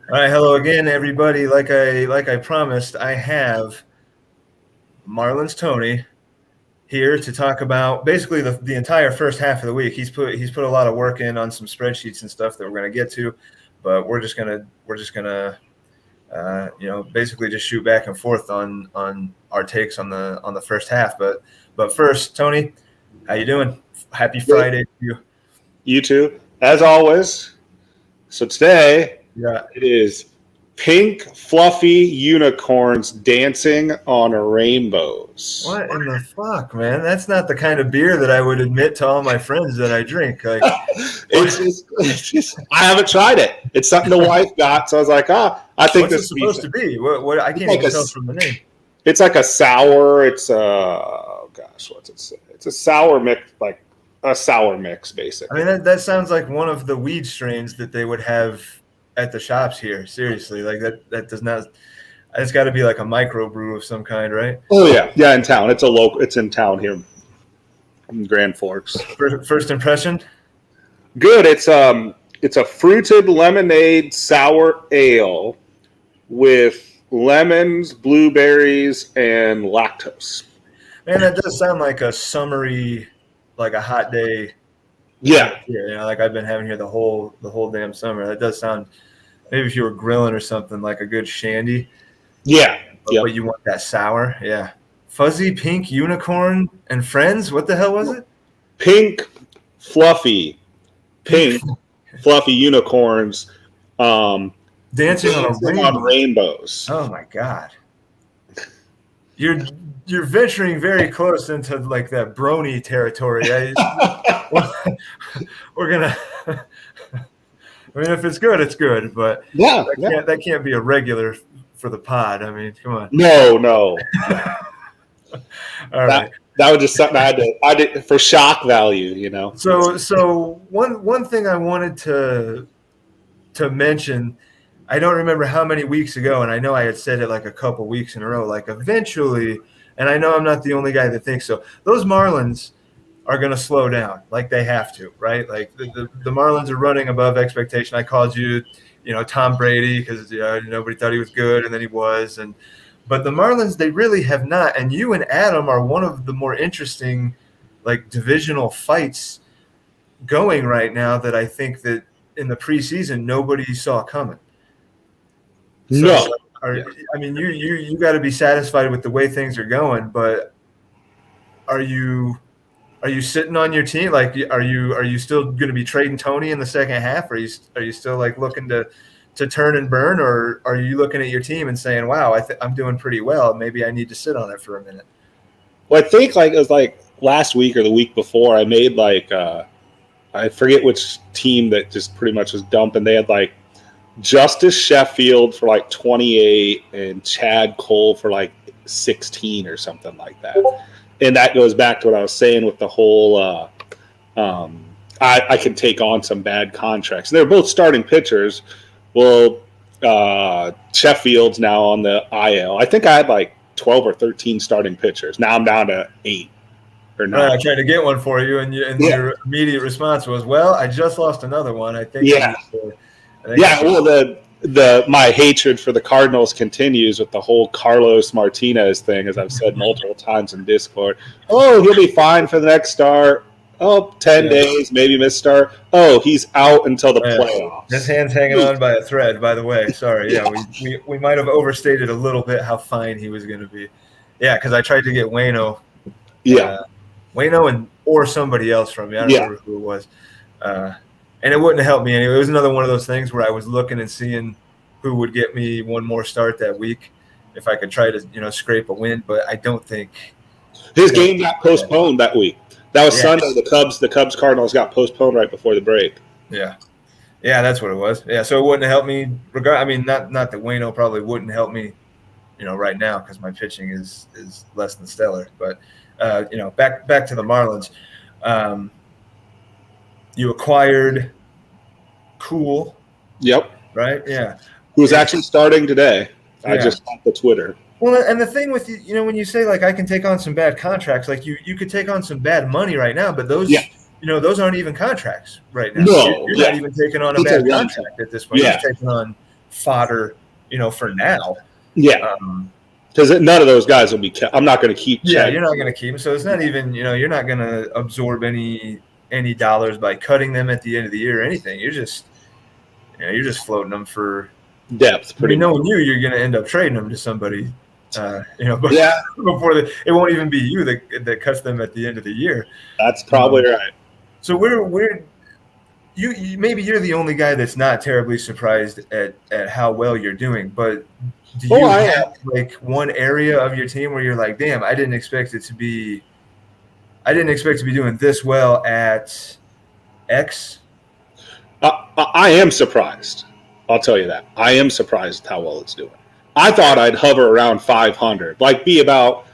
All right, hello again, everybody. Like I promised, I have Marlins Tony here to talk about basically the entire first half of the week. He's put a lot of work in on some spreadsheets and stuff that we're going to get to, but we're just gonna basically just shoot back and forth on our takes on the first half. But first, Tony, how you doing? Happy Friday to you. You too, as always. So today Yeah. it is pink fluffy unicorns dancing on rainbows. What in the fuck, man? That's not the kind of beer that I would admit to all my friends that I drink. Like, It's just I haven't tried it. It's something the wife got, so I was like, I think what's it this supposed to be? What I can't like even tell from the name. It's like a sour. It's what's it say? It's a sour mix, like a sour mix, basically. I mean, that sounds like one of the weed strains that they would have at the shops here. Seriously, like that does not. It's got to be like a microbrew of some kind, right? Oh yeah, in town. It's in town here in Grand Forks. First impression. Good. It's a fruited lemonade sour ale with lemons, blueberries, and lactose. Man, that does sound like a summery, like a hot day. Yeah. Like I've been having here the whole damn summer. That does sound. Maybe if you were grilling or something, like a good shandy. Yeah. But you want that sour, yeah. Fuzzy pink unicorn and friends. What the hell was it? Pink fluffy unicorns dancing on rainbows. Oh my god. You're venturing very close into like that brony territory. We're gonna. I mean, if it's good, it's good. But that can't be a regular for the pod. I mean, come on. No. All right. That was just something I did for shock value, you know. So one thing I wanted to mention. I don't remember how many weeks ago, and I know I had said it like a couple weeks in a row, like eventually, and I know I'm not the only guy that thinks so, those Marlins are going to slow down like they have to, right? Like the Marlins are running above expectation. I called you, Tom Brady because nobody thought he was good, and then he was. But the Marlins, they really have not. And you and Adam are one of the more interesting, like, divisional fights going right now that I think that in the preseason nobody saw coming. So, I mean, you got to be satisfied with the way things are going, but are you sitting on your team? Like, are you still going to be trading Tony in the second half? Are you still like looking to turn and burn, or are you looking at your team and saying, "Wow, I'm doing pretty well. Maybe I need to sit on it for a minute"? Well, I think it was like last week or the week before, I made I forget which team that just pretty much was dumping. They had like Justice Sheffield for like 28 and Chad Cole for like 16 or something like that. And that goes back to what I was saying with the whole I can take on some bad contracts. They're both starting pitchers. Well, Sheffield's now on the IL. I think I had like 12 or 13 starting pitchers. Now I'm down to 8 or 9. I tried to get one for you, and your immediate response was, "Well, I just lost another one. I think." Well, my hatred for the Cardinals continues with the whole Carlos Martinez thing, as I've said multiple times in Discord. Oh, he'll be fine for the next start. Oh, 10 days, maybe miss start. Oh, he's out until the playoffs. His hand's hanging on by a thread, by the way. Sorry. Yeah, we might have overstated a little bit how fine he was going to be. Yeah, because I tried to get Waino. Waino or somebody else from me. I don't remember who it was. And it wouldn't have helped me anyway. It was another one of those things where I was looking and seeing who would get me one more start that week if I could try to, scrape a win. But I don't think his game got postponed that week. That was Sunday. The Cubs Cardinals got postponed right before the break. Yeah, that's what it was. Yeah, so it wouldn't have helped me. I mean, not that Waino probably wouldn't help me, right now because my pitching is less than stellar. But back to the Marlins. You acquired Cool. Yep. Right? Yeah. Who's actually starting today. I just got the Twitter. Well, and the thing with when you say like I can take on some bad contracts, like you could take on some bad money right now, but those those aren't even contracts right now. No, you're not even taking on a bad contract at this point. You're taking on fodder, for now. Yeah. Because none of those guys will be kept. I'm not going to keep. Yeah, you're not going to keep them. So it's not even, you're not going to absorb any dollars by cutting them at the end of the year or anything. You're just floating them for depth. Pretty much. Knowing you're going to end up trading them to somebody. Before it won't even be you that cuts them at the end of the year. That's probably right. So maybe you're the only guy that's not terribly surprised at how well you're doing, but do you have like one area of your team where you're like, damn, I didn't expect to be doing this well at X? I am surprised. I'll tell you that. I am surprised how well it's doing. I thought I'd hover around 500, like be about,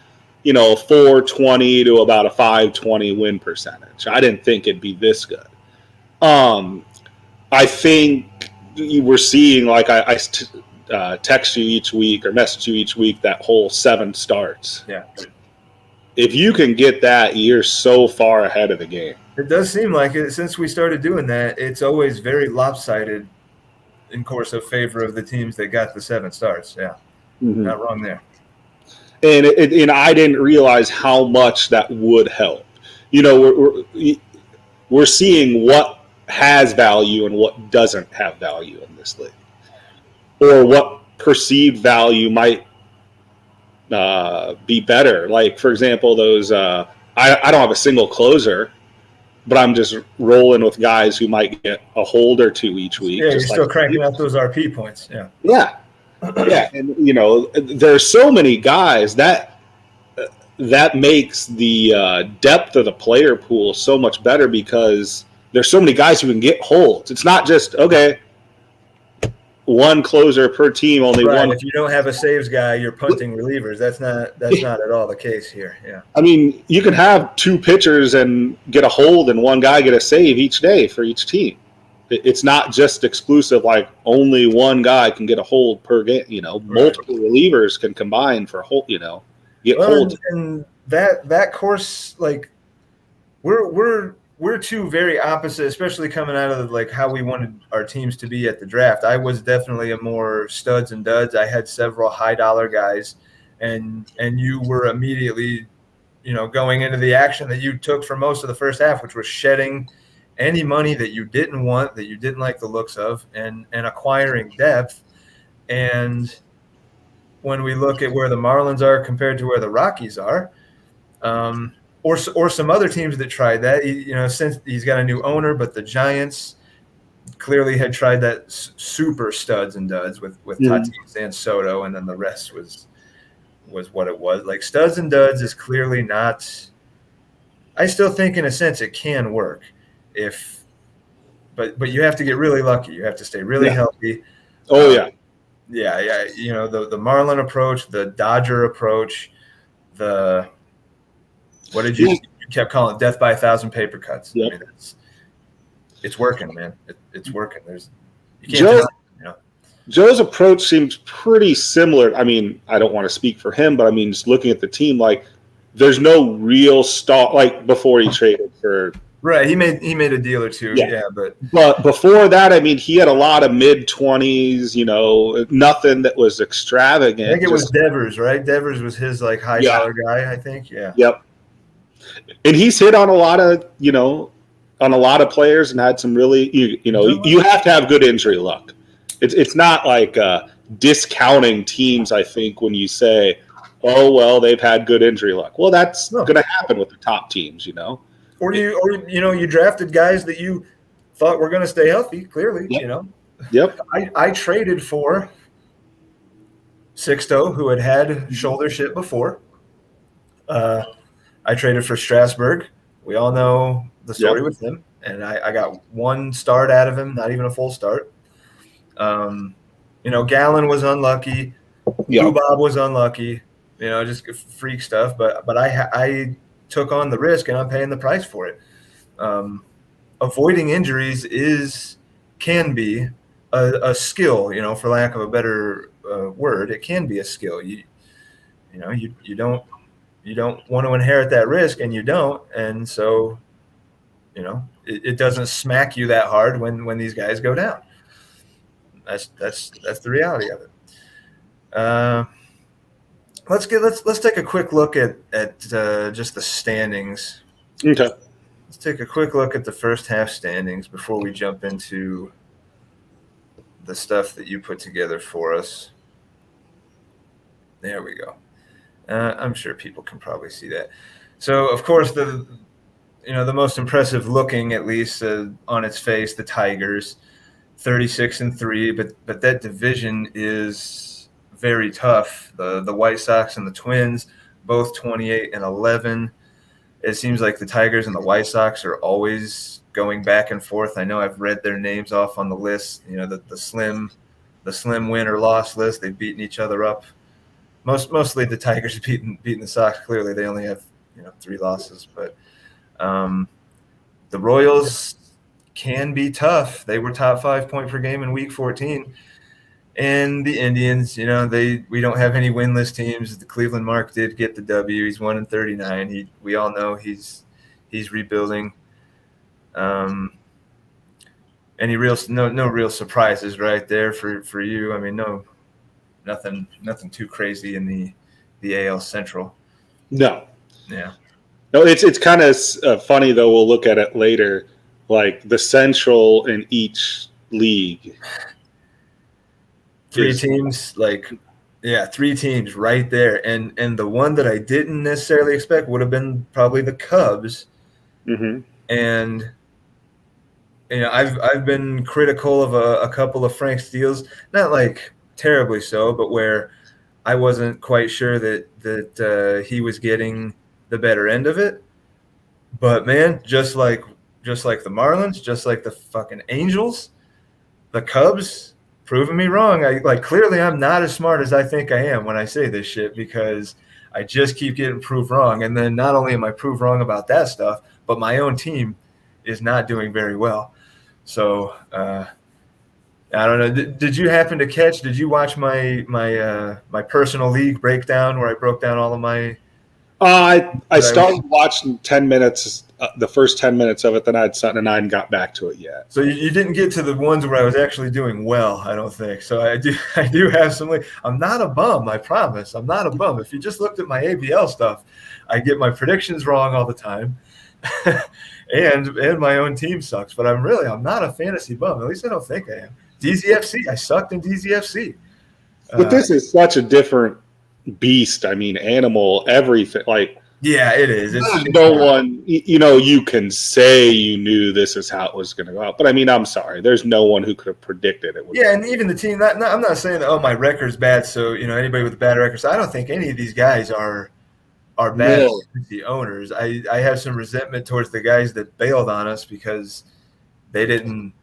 420 to about a 520 win percentage. I didn't think it'd be this good. I think you were seeing, like I text you each week or message you each week, that whole 7 starts. Yeah. If you can get that, you're so far ahead of the game. It does seem like it. Since we started doing that, it's always very lopsided in course of favor of the teams that got the 7 starts. Yeah. Mm-hmm. Not wrong there. And I didn't realize how much that would help. We're seeing what has value and what doesn't have value in this league, or what perceived value might be better. Like, for example, those I don't have a single closer, but I'm just rolling with guys who might get a hold or 2 each week. Yeah, you're still cranking out those RP points. Yeah. Yeah. Yeah. And, there's so many guys that makes the depth of the player pool so much better, because there's so many guys who can get holds. It's not just, okay, one closer per team, only right. one. If you don't have a saves guy, you're punting relievers. That's not at all the case here. Yeah. I mean, you can have 2 pitchers and get a hold and one guy get a save each day for each team. It's not just exclusive, like only one guy can get a hold per game. Multiple relievers can combine for hold. Get holds. And that course, like we're 2 very opposite, especially coming out of like how we wanted our teams to be at the draft. I was definitely a more studs and duds. I had several high dollar guys, and you were immediately, going into the action that you took for most of the first half, which was shedding any money that you didn't want, that you didn't like the looks of, and acquiring depth. And when we look at where the Marlins are compared to where the Rockies are, or some other teams that tried that, since he's got a new owner, but the Giants clearly had tried that super studs and duds with Tatis and Soto, and then the rest was what it was. Like, studs and duds is clearly not. I still think in a sense it can work, but you have to get really lucky. You have to stay really healthy. Oh yeah. Yeah. The Marlin approach, the Dodger approach, what did you kept calling it? Death by 1,000 paper cuts. Yep. I mean, it's working, man. It's working. You can't Joe's approach seems pretty similar. I mean, I don't want to speak for him, but I mean, just looking at the team, like, there's no real star, like before he traded for. Right, he made a deal or 2, but before that, I mean, he had a lot of mid-20s, nothing that was extravagant. I think it was Devers, right? Devers was his like high dollar guy, I think. Yeah. Yep. And he's hit on a lot of players and had some really, you have to have good injury luck. It's not like discounting teams, I think, when you say, oh, well, they've had good injury luck. Well, that's going to happen with the top teams, Or you drafted guys that you thought were going to stay healthy, clearly, Yep. I traded for Sixto, who had shoulder shit before. I traded for Strasburg. We all know the story with him. And I got 1 start out of him, not even a full start. Gallen was unlucky. Bob was unlucky. Just freak stuff. But I took on the risk, and I'm paying the price for it. Avoiding injuries can be a skill, for lack of a better word. It can be a skill. You don't want to inherit that risk, and you don't. And so, it doesn't smack you that hard when these guys go down. That's the reality of it. Uh, let's take a quick look at just the standings. Okay. Let's take a quick look at the first half standings before we jump into the stuff that you put together for us. There we go. I'm sure people can probably see that. So, of course, the most impressive looking, at least on its face, the Tigers, 36-3. But that division is very tough. The White Sox and the Twins, both 28-11. It seems like the Tigers and the White Sox are always going back and forth. I know I've read their names off on the list. The slim win or loss list. They've beaten each other up. Mostly the Tigers beating the Sox. Clearly, they only have 3 losses, but the Royals can be tough. They were top 5 point per game in Week 14, and the Indians. We don't have any winless teams. The Cleveland Mark did get the W. He's 1-39. We all know he's rebuilding. Any no real surprises right there for you? I mean, nothing too crazy in the AL Central. No. Yeah. No, it's kind of funny though. We'll look at it later. Like the Central in each league. 3 teams, 3 teams right there, and the one that I didn't necessarily expect would have been probably the Cubs. Mm-hmm. And I've been critical of a couple of Frank Steele's, not like terribly so, but where I wasn't quite sure that he was getting the better end of it. But man, just like the Marlins, just like the fucking Angels, the Cubs proving me wrong. Clearly I'm not as smart as I think I am when I say this shit, because I just keep getting proved wrong. And then not only am I proved wrong about that stuff, but my own team is not doing very well. So I don't know. Did you happen to catch? Did you watch my personal league breakdown where I broke down all of my? I started watching 10 minutes, the first 10 minutes of it. Then I had something, and I hadn't got back to it yet. So you didn't get to the ones where I was actually doing well, I don't think. So I do have some. I'm not a bum, I promise. I'm not a bum. If you just looked at my ABL stuff, I get my predictions wrong all the time, and my own team sucks. But I'm not a fantasy bum. At least I don't think I am. DZFC, I sucked in DZFC. But this is such a different beast. I mean, animal, everything. Yeah, it is. It's no one, you can say you knew this is how it was going to go out. But I mean, I'm sorry. There's no one who could have predicted it. And even the team, I'm not saying that, my record's bad. So, anybody with a bad record. So I don't think any of these guys are bad the owners. I have some resentment towards the guys that bailed on us because they didn't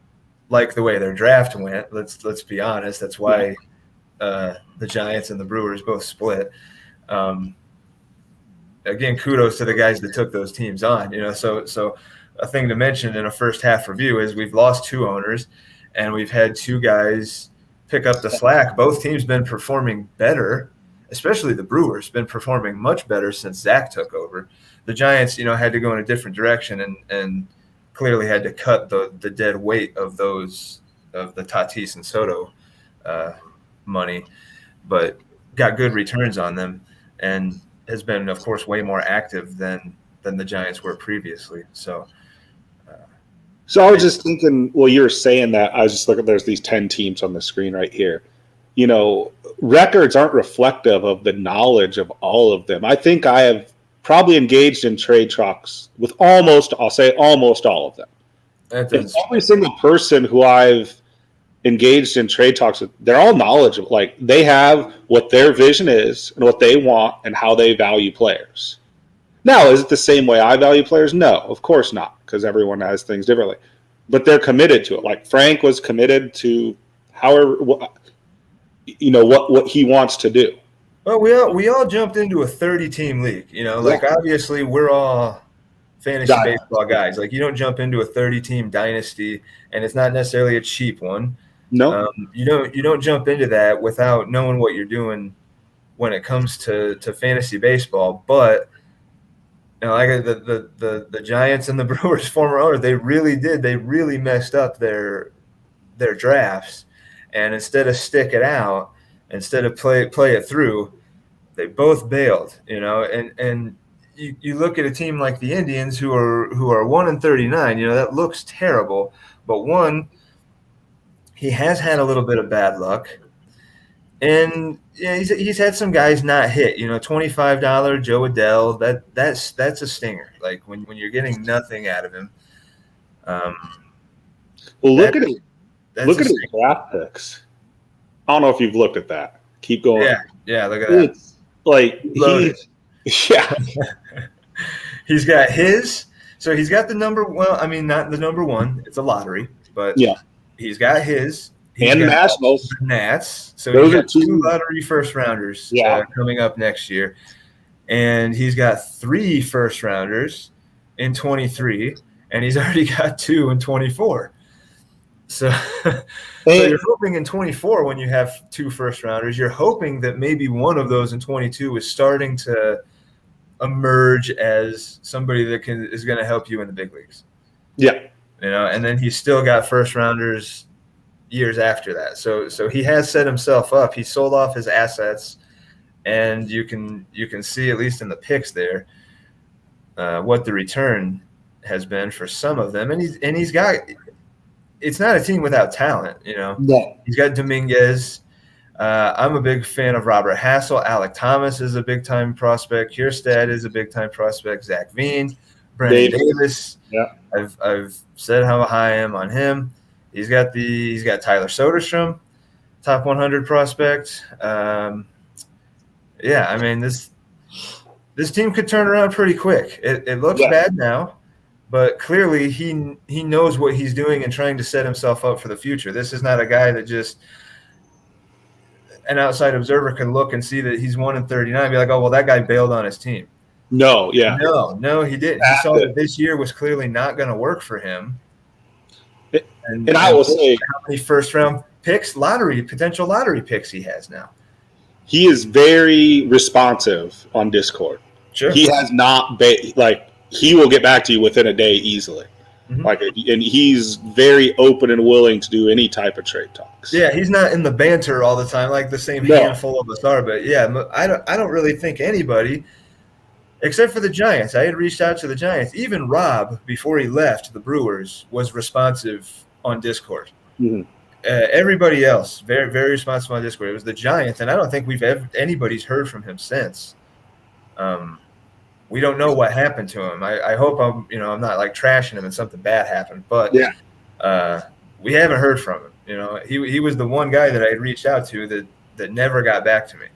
like the way their draft went. Let's be honest. That's why the Giants and the Brewers both split. Again, kudos to the guys that took those teams on. So a thing to mention in a first half review is we've lost 2 owners, and we've had 2 guys pick up the slack. Both teams been performing better, especially the Brewers been performing much better since Zach took over. The Giants, had to go in a different direction and clearly had to cut the dead weight of the Tatis and Soto money, but got good returns on them, and has been, of course, way more active than the Giants were previously. So I was just thinking, while you were saying that, I was just looking, there's these 10 teams on the screen right here. Records aren't reflective of the knowledge of all of them. I think I have probably engaged in trade talks with almost all of them. Every single person who I've engaged in trade talks with, they're all knowledgeable. Like, they have what their vision is and what they want and how they value players. Now, is it the same way I value players? No, of course not, because everyone has things differently. But they're committed to it. Like Frank was committed to what he wants to do. Well, we all jumped into a 30-team league. Obviously we're all fantasy baseball guys. Like, you don't jump into a 30-team dynasty, and it's not necessarily a cheap one. No, you don't jump into that without knowing what you're doing when it comes to fantasy baseball. But like the Giants and the Brewers former owner, they really messed up their drafts, and instead of stick it out, instead of play it through, they both bailed. And you look at a team like the Indians who are 1-39. That looks terrible, but he has had a little bit of bad luck. And he's had some guys not hit. $25 Joe Adele. That's a stinger. Like when you're getting nothing out of him. Well, look at his draft picks. I don't know if you've looked at that. Keep going. Yeah. Look at that. It's like he's got his. So he's got the number. Well, I mean, not the number one. It's a lottery, but he's got his. And the Nationals. The Nats. So those he's are got two lottery first rounders coming up next year. And he's got 3 first rounders in 23, and he's already got 2 in 24. So you're hoping in 24 when you have 2 first rounders, you're hoping that maybe one of those in 22 is starting to emerge as somebody that is going to help you in the big leagues. Yeah. And then he's still got first rounders years after that. So he has set himself up. He sold off his assets, and you can see, at least in the picks there, what the return has been for some of them. And he's got – it's not a team without talent, No. He's got Dominguez. I'm a big fan of Robert Hassel. Alec Thomas is a big-time prospect. Kierstad is a big-time prospect. Zach Veen, Brandon Davis. Yeah. I've said how high I am on him. He's got Tyler Soderstrom, top 100 prospect. I mean, this team could turn around pretty quick. It looks bad now, but clearly he knows what he's doing and trying to set himself up for the future. This is not a guy that just an outside observer can look and see that he's 1-39 and be like, oh, well, that guy bailed on his team. No, yeah. No, he didn't. He saw that this year was clearly not going to work for him. And I will say, how many first-round picks, potential lottery picks he has now. He is very responsive on Discord. Sure. He has not he will get back to you within a day easily. Mm-hmm. And he's very open and willing to do any type of trade talks. Yeah, he's not in the banter all the time like the same handful of us are. But I don't really think anybody, except for the Giants. I had reached out to the Giants. Even Rob, before he left the Brewers, was responsive on Discord. Mm-hmm. Everybody else, very, very responsive on Discord. It was the Giants, and I don't think anybody's heard from him since. We don't know what happened to him. I hope I'm not like trashing him and something bad happened, but we haven't heard from him. He was the one guy that I had reached out to that never got back to me.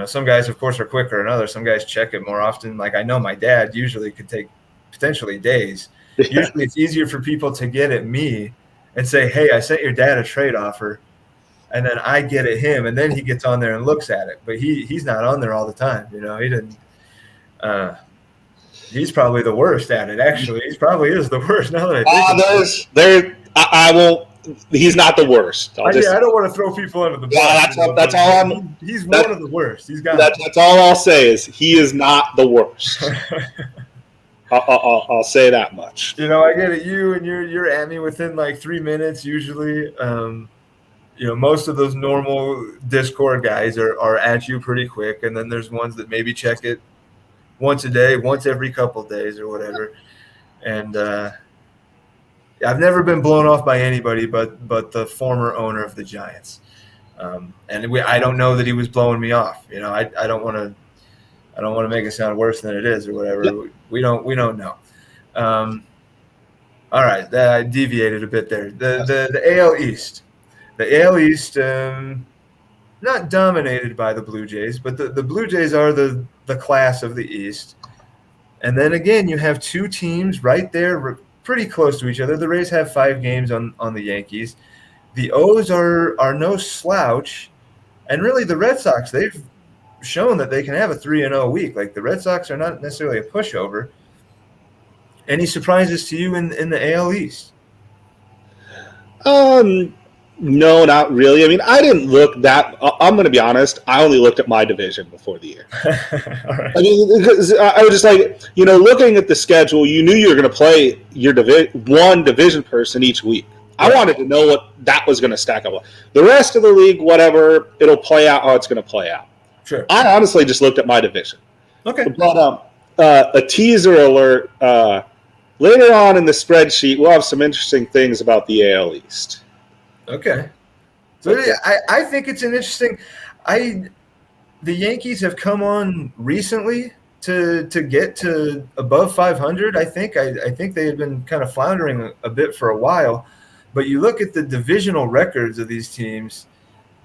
Some guys, of course, are quicker than others. Some guys check it more often. Like I know my dad usually could take potentially days. Yeah. Usually it's easier for people to get at me and say, hey, I sent your dad a trade offer, and then I get at him, and then he gets on there and looks at it. But he's not on there all the time. He didn't. He's probably the worst at it. Actually, he probably is the worst. Now that I think I won't. He's not the worst. I don't want to throw people under the bus. That's all. He's one of the worst. He's got. That's all I'll say is he is not the worst. I'll say that much. I get at you, and you're at me within like 3 minutes usually. Most of those normal Discord guys are at you pretty quick, and then there's ones that maybe check it once a day, once every couple of days or whatever. And I've never been blown off by anybody but the former owner of the Giants. I don't know that he was blowing me off. I don't want to make it sound worse than it is or whatever. Yep. We don't know. All right, I deviated a bit there. The AL East. The AL East, not dominated by the Blue Jays, but the Blue Jays are the class of the East. And then again, you have 2 teams right there pretty close to each other. The Rays have 5 games on the Yankees. The O's are no slouch. And really the Red Sox, they've shown that they can have a 3-0 week. Like the Red Sox are not necessarily a pushover. Any surprises to you in the AL East? No, not really. I mean, I didn't look that. I'm going to be honest. I only looked at my division before the year. Right. I mean, because I was just like, looking at the schedule, you knew you were going to play your one division person each week. I wanted to know what that was going to stack up. The rest of the league, whatever, it'll play out how it's going to play out. Sure. I honestly just looked at my division. Okay. But a teaser alert. Later on in the spreadsheet, we'll have some interesting things about the AL East. Okay. So I think it's an interesting. The Yankees have come on recently to get to above 500. I think they had been kind of floundering a bit for a while, but you look at the divisional records of these teams,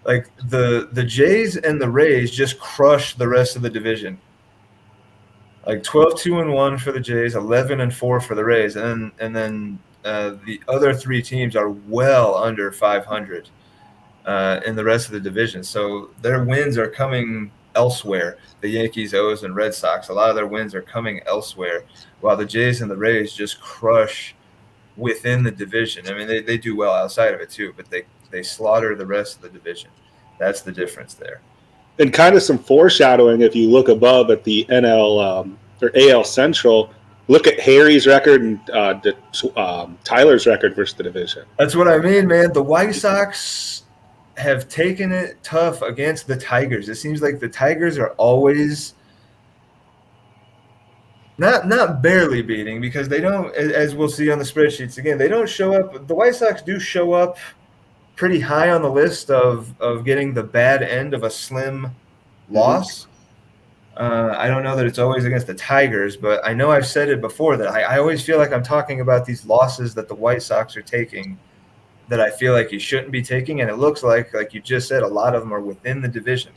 like the Jays and the Rays just crush the rest of the division. Like 12-2-1 for the Jays, 11-4 for the Rays, and then the other three teams are well under 500 in the rest of the division. So their wins are coming elsewhere. The Yankees, O's, and Red Sox, a lot of their wins are coming elsewhere, while the Jays and the Rays just crush within the division. I mean, they do well outside of it too, but they slaughter the rest of the division. That's the difference there. And kind of some foreshadowing, if you look above at the NL or AL Central, look at Harry's record and Tyler's record versus the division. That's what I mean, man. The White Sox have taken it tough against the Tigers. It seems like the Tigers are always not barely beating, because they don't, as we'll see on the spreadsheets again, they don't show up. The White Sox do show up pretty high on the list of getting the bad end of a slim loss. I don't know that it's always against the Tigers, but I know I've said it before that I always feel like I'm talking about these losses that the White Sox are taking that I feel like you shouldn't be taking, and it looks like you just said, a lot of them are within the division.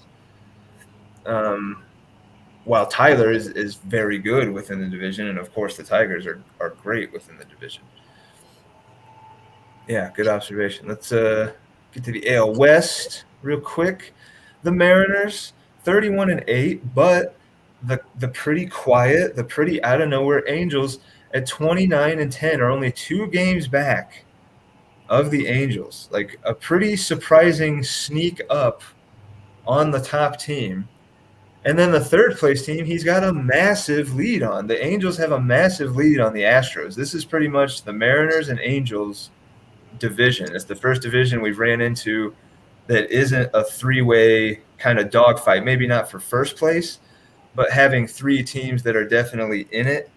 While Tyler is very good within the division, and of course the Tigers are great within the division. Yeah, good observation. Let's get to the AL West real quick. The Mariners, 31-8, but the pretty quiet, the pretty out of nowhere Angels at 29-10 are only 2 games back of the Angels. Like a pretty surprising sneak up on the top team. And then the third place team, he's got a massive lead on. The Angels have a massive lead on the Astros. This is pretty much the Mariners and Angels division. It's the first division we've ran into that isn't a 3-way kind of dogfight. Maybe not for first place, but having 3 teams that are definitely in it.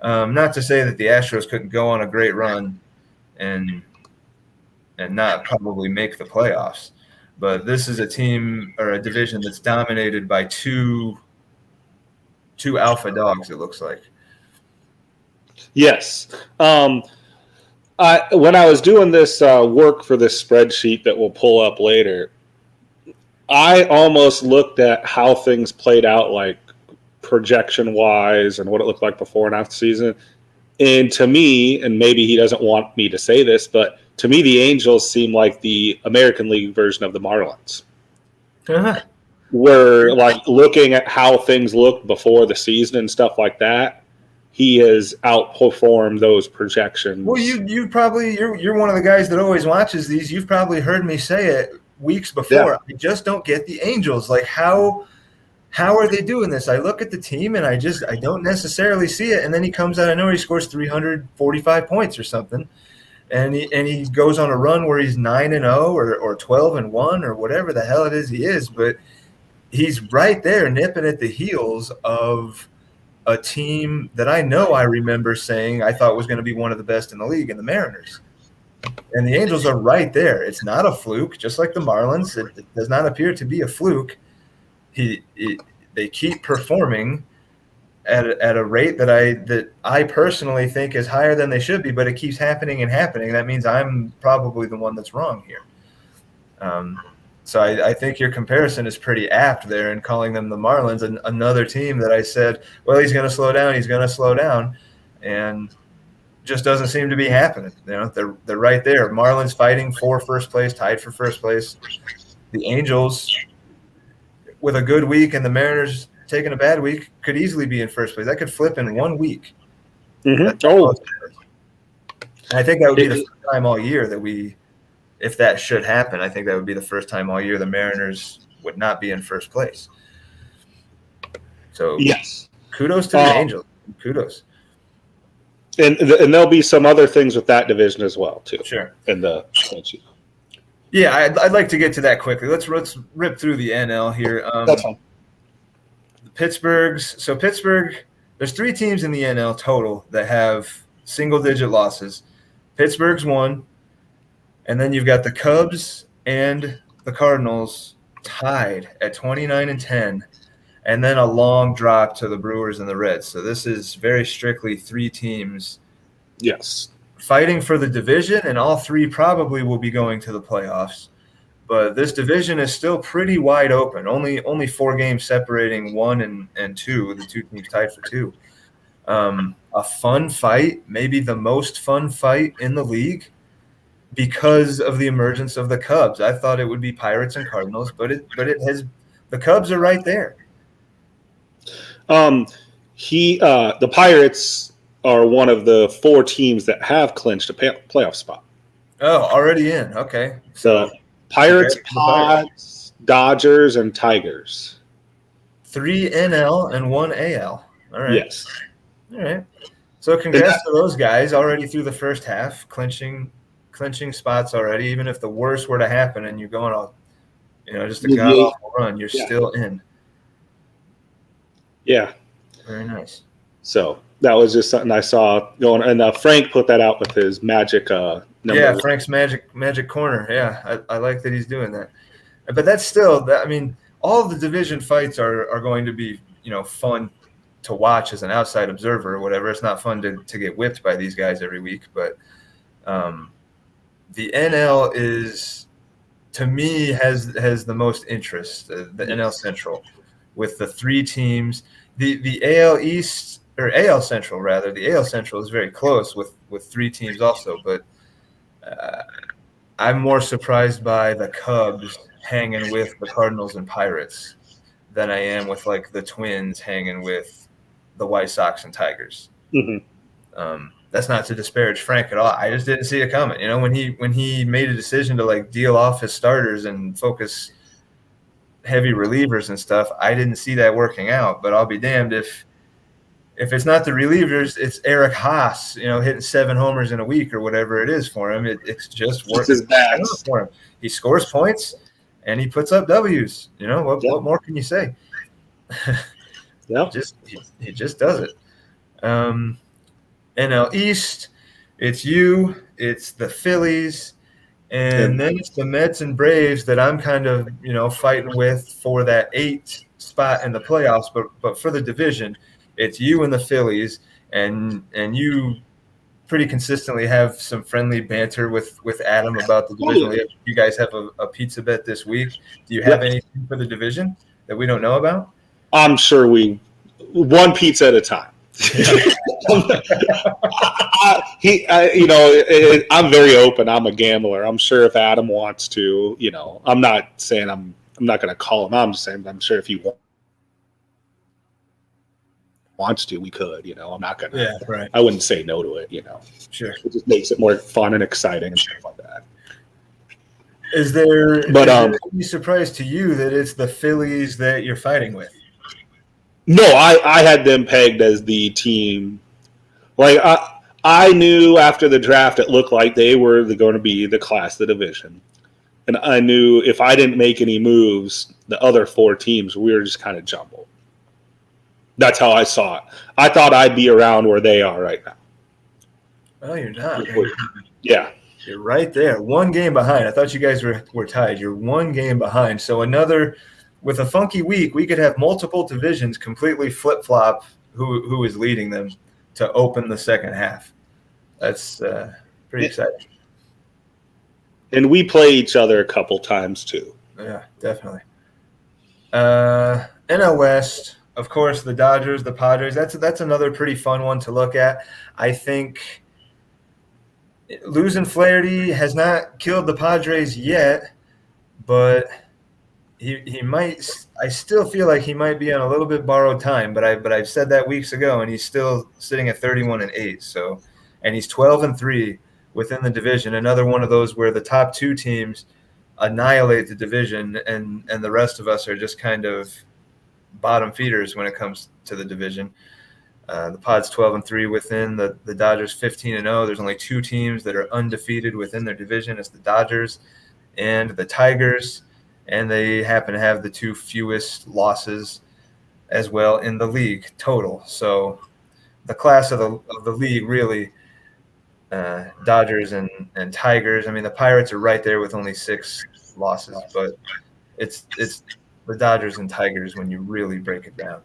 Not to say that the Astros couldn't go on a great run and not probably make the playoffs, but this is a team or a division that's dominated by two alpha dogs, it looks like. Yes. When I was doing this work for this spreadsheet that we'll pull up later, I almost looked at how things played out, like projection-wise, and what it looked like before and after the season. And to me, and maybe he doesn't want me to say this, but to me, the Angels seem like the American League version of the Marlins. Uh-huh. We're like looking at how things looked before the season and stuff like that. He has outperformed those projections. Well, you probably you're one of the guys that always watches these. You've probably heard me say it weeks before. Yeah. I just don't get the Angels. Like how are they doing this? I look at the team and I don't necessarily see it. And then he comes out. I know he scores 345 points or something, and he goes on a run where he's 9-0 or 12-1 or whatever the hell it is he is. But he's right there nipping at the heels of a team that I know I remember saying I thought was going to be one of the best in the league, in the Mariners. And the Angels are right there. It's not a fluke, just like the Marlins. It does not appear to be a fluke. They keep performing at a rate that I personally think is higher than they should be, but it keeps happening and happening. That means I'm probably the one that's wrong here. So I think your comparison is pretty apt there in calling them the Marlins, and another team that I said, well, he's going to slow down, and just doesn't seem to be happening. You know, they're right there. Marlins fighting for first place, tied for first place. The Angels, with a good week, and the Mariners taking a bad week, could easily be in first place. That could flip in 1 week. Mm-hmm. I think that would be the first time all year that if that should happen, I think that would be the first time all year the Mariners would not be in first place. So yes, kudos to the Angels. Kudos. And there'll be some other things with that division as well, too. Sure. In the Yeah, I'd like to get to that quickly. Let's rip through the NL here. That's fine. The Pittsburgh's. So Pittsburgh, there's 3 teams in the NL total that have single-digit losses. Pittsburgh's 1, and then you've got the Cubs and the Cardinals tied at 29-10, and then a long drop to the Brewers and the Reds. So this is very strictly 3 teams. Yes. Fighting for the division, and all 3 probably will be going to the playoffs. But this division is still pretty wide open. Only 4 games separating 1 and 2. The 2 teams tied for 2. A fun fight, maybe the most fun fight in the league, because of the emergence of the Cubs. I thought it would be Pirates and Cardinals, but it has. The Cubs are right there. The Pirates are one of the 4 teams that have clinched a playoff spot. Oh, already in. Okay. So Pirates, Pods, Dodgers, and Tigers. 3 NL and 1 AL. All right. Yes. All right. So congrats to those guys already through the first half, clinching spots already. Even if the worst were to happen and you're going off, just a god-awful run, you're still in. Yeah. Very nice. So that was just something I saw going, and Frank put that out with his magic number. Yeah, Frank's magic corner. Yeah, I like that he's doing that. But that's still, all of the division fights are going to be, fun to watch as an outside observer or whatever. It's not fun to get whipped by these guys every week, but the NL is, to me, has the most interest. The NL Central, with the 3 teams. The AL East, or AL Central rather, the AL Central is very close with 3 teams also, but I'm more surprised by the Cubs hanging with the Cardinals and Pirates than I am with like the Twins hanging with the White Sox and Tigers. Mm-hmm. That's not to disparage Frank at all. I just didn't see it coming. When he made a decision to like deal off his starters and focus heavy relievers and stuff, I didn't see that working out. But I'll be damned if it's not the relievers, it's Eric Haas, hitting 7 homers in a week or whatever it is for him. It's just working for him. He scores points and he puts up W's. What more can you say? Yeah, he just does it. NL East, it's the Phillies, and then it's the Mets and Braves that I'm kind of fighting with for that 8 spot in the playoffs. But for the division, it's you and the Phillies, and you pretty consistently have some friendly banter with Adam about the division. You guys have a pizza bet this week. Do you have anything for the division that we don't know about? I'm sure one pizza at a time. I'm very open. I'm a gambler. I'm sure if Adam wants to, I'm not saying I'm not going to call him. I'm just saying I'm sure if he wants to, we could. I'm not going to. Yeah, right. I wouldn't say no to it. Sure. It just makes it more fun and exciting and stuff like that. Is there any surprise to you that it's the Phillies that you're fighting with? No, I had them pegged as the team. Like I knew after the draft, it looked like they were going to be the class of the division, and I knew if I didn't make any moves, the other 4 teams, we were just kind of jumbled. That's how I saw it. I thought I'd be around where they are right now. Oh, you're not. Yeah. You're right there. 1 game behind. I thought you guys were tied. You're 1 game behind. So with a funky week, we could have multiple divisions completely flip-flop who is leading them to open the second half. That's pretty exciting. And we play each other a couple times too. Yeah, definitely. NL West, of course, the Dodgers, the Padres. That's another pretty fun one to look at. I think losing Flaherty has not killed the Padres yet, but he might. I still feel like he might be on a little bit borrowed time, but I've said that weeks ago, and he's still sitting at 31-8. So, and he's 12-3 within the division. Another one of those where the top 2 teams annihilate the division, and the rest of us are just kind of bottom feeders when it comes to the division. The Pod's 12-3 within the Dodgers 15-0. There's only 2 teams that are undefeated within their division. It's the Dodgers and the Tigers, and they happen to have the 2 fewest losses as well in the league total. So the class of the league really, Dodgers and Tigers. I mean, the Pirates are right there with only 6 losses, but it's the Dodgers and Tigers when you really break it down.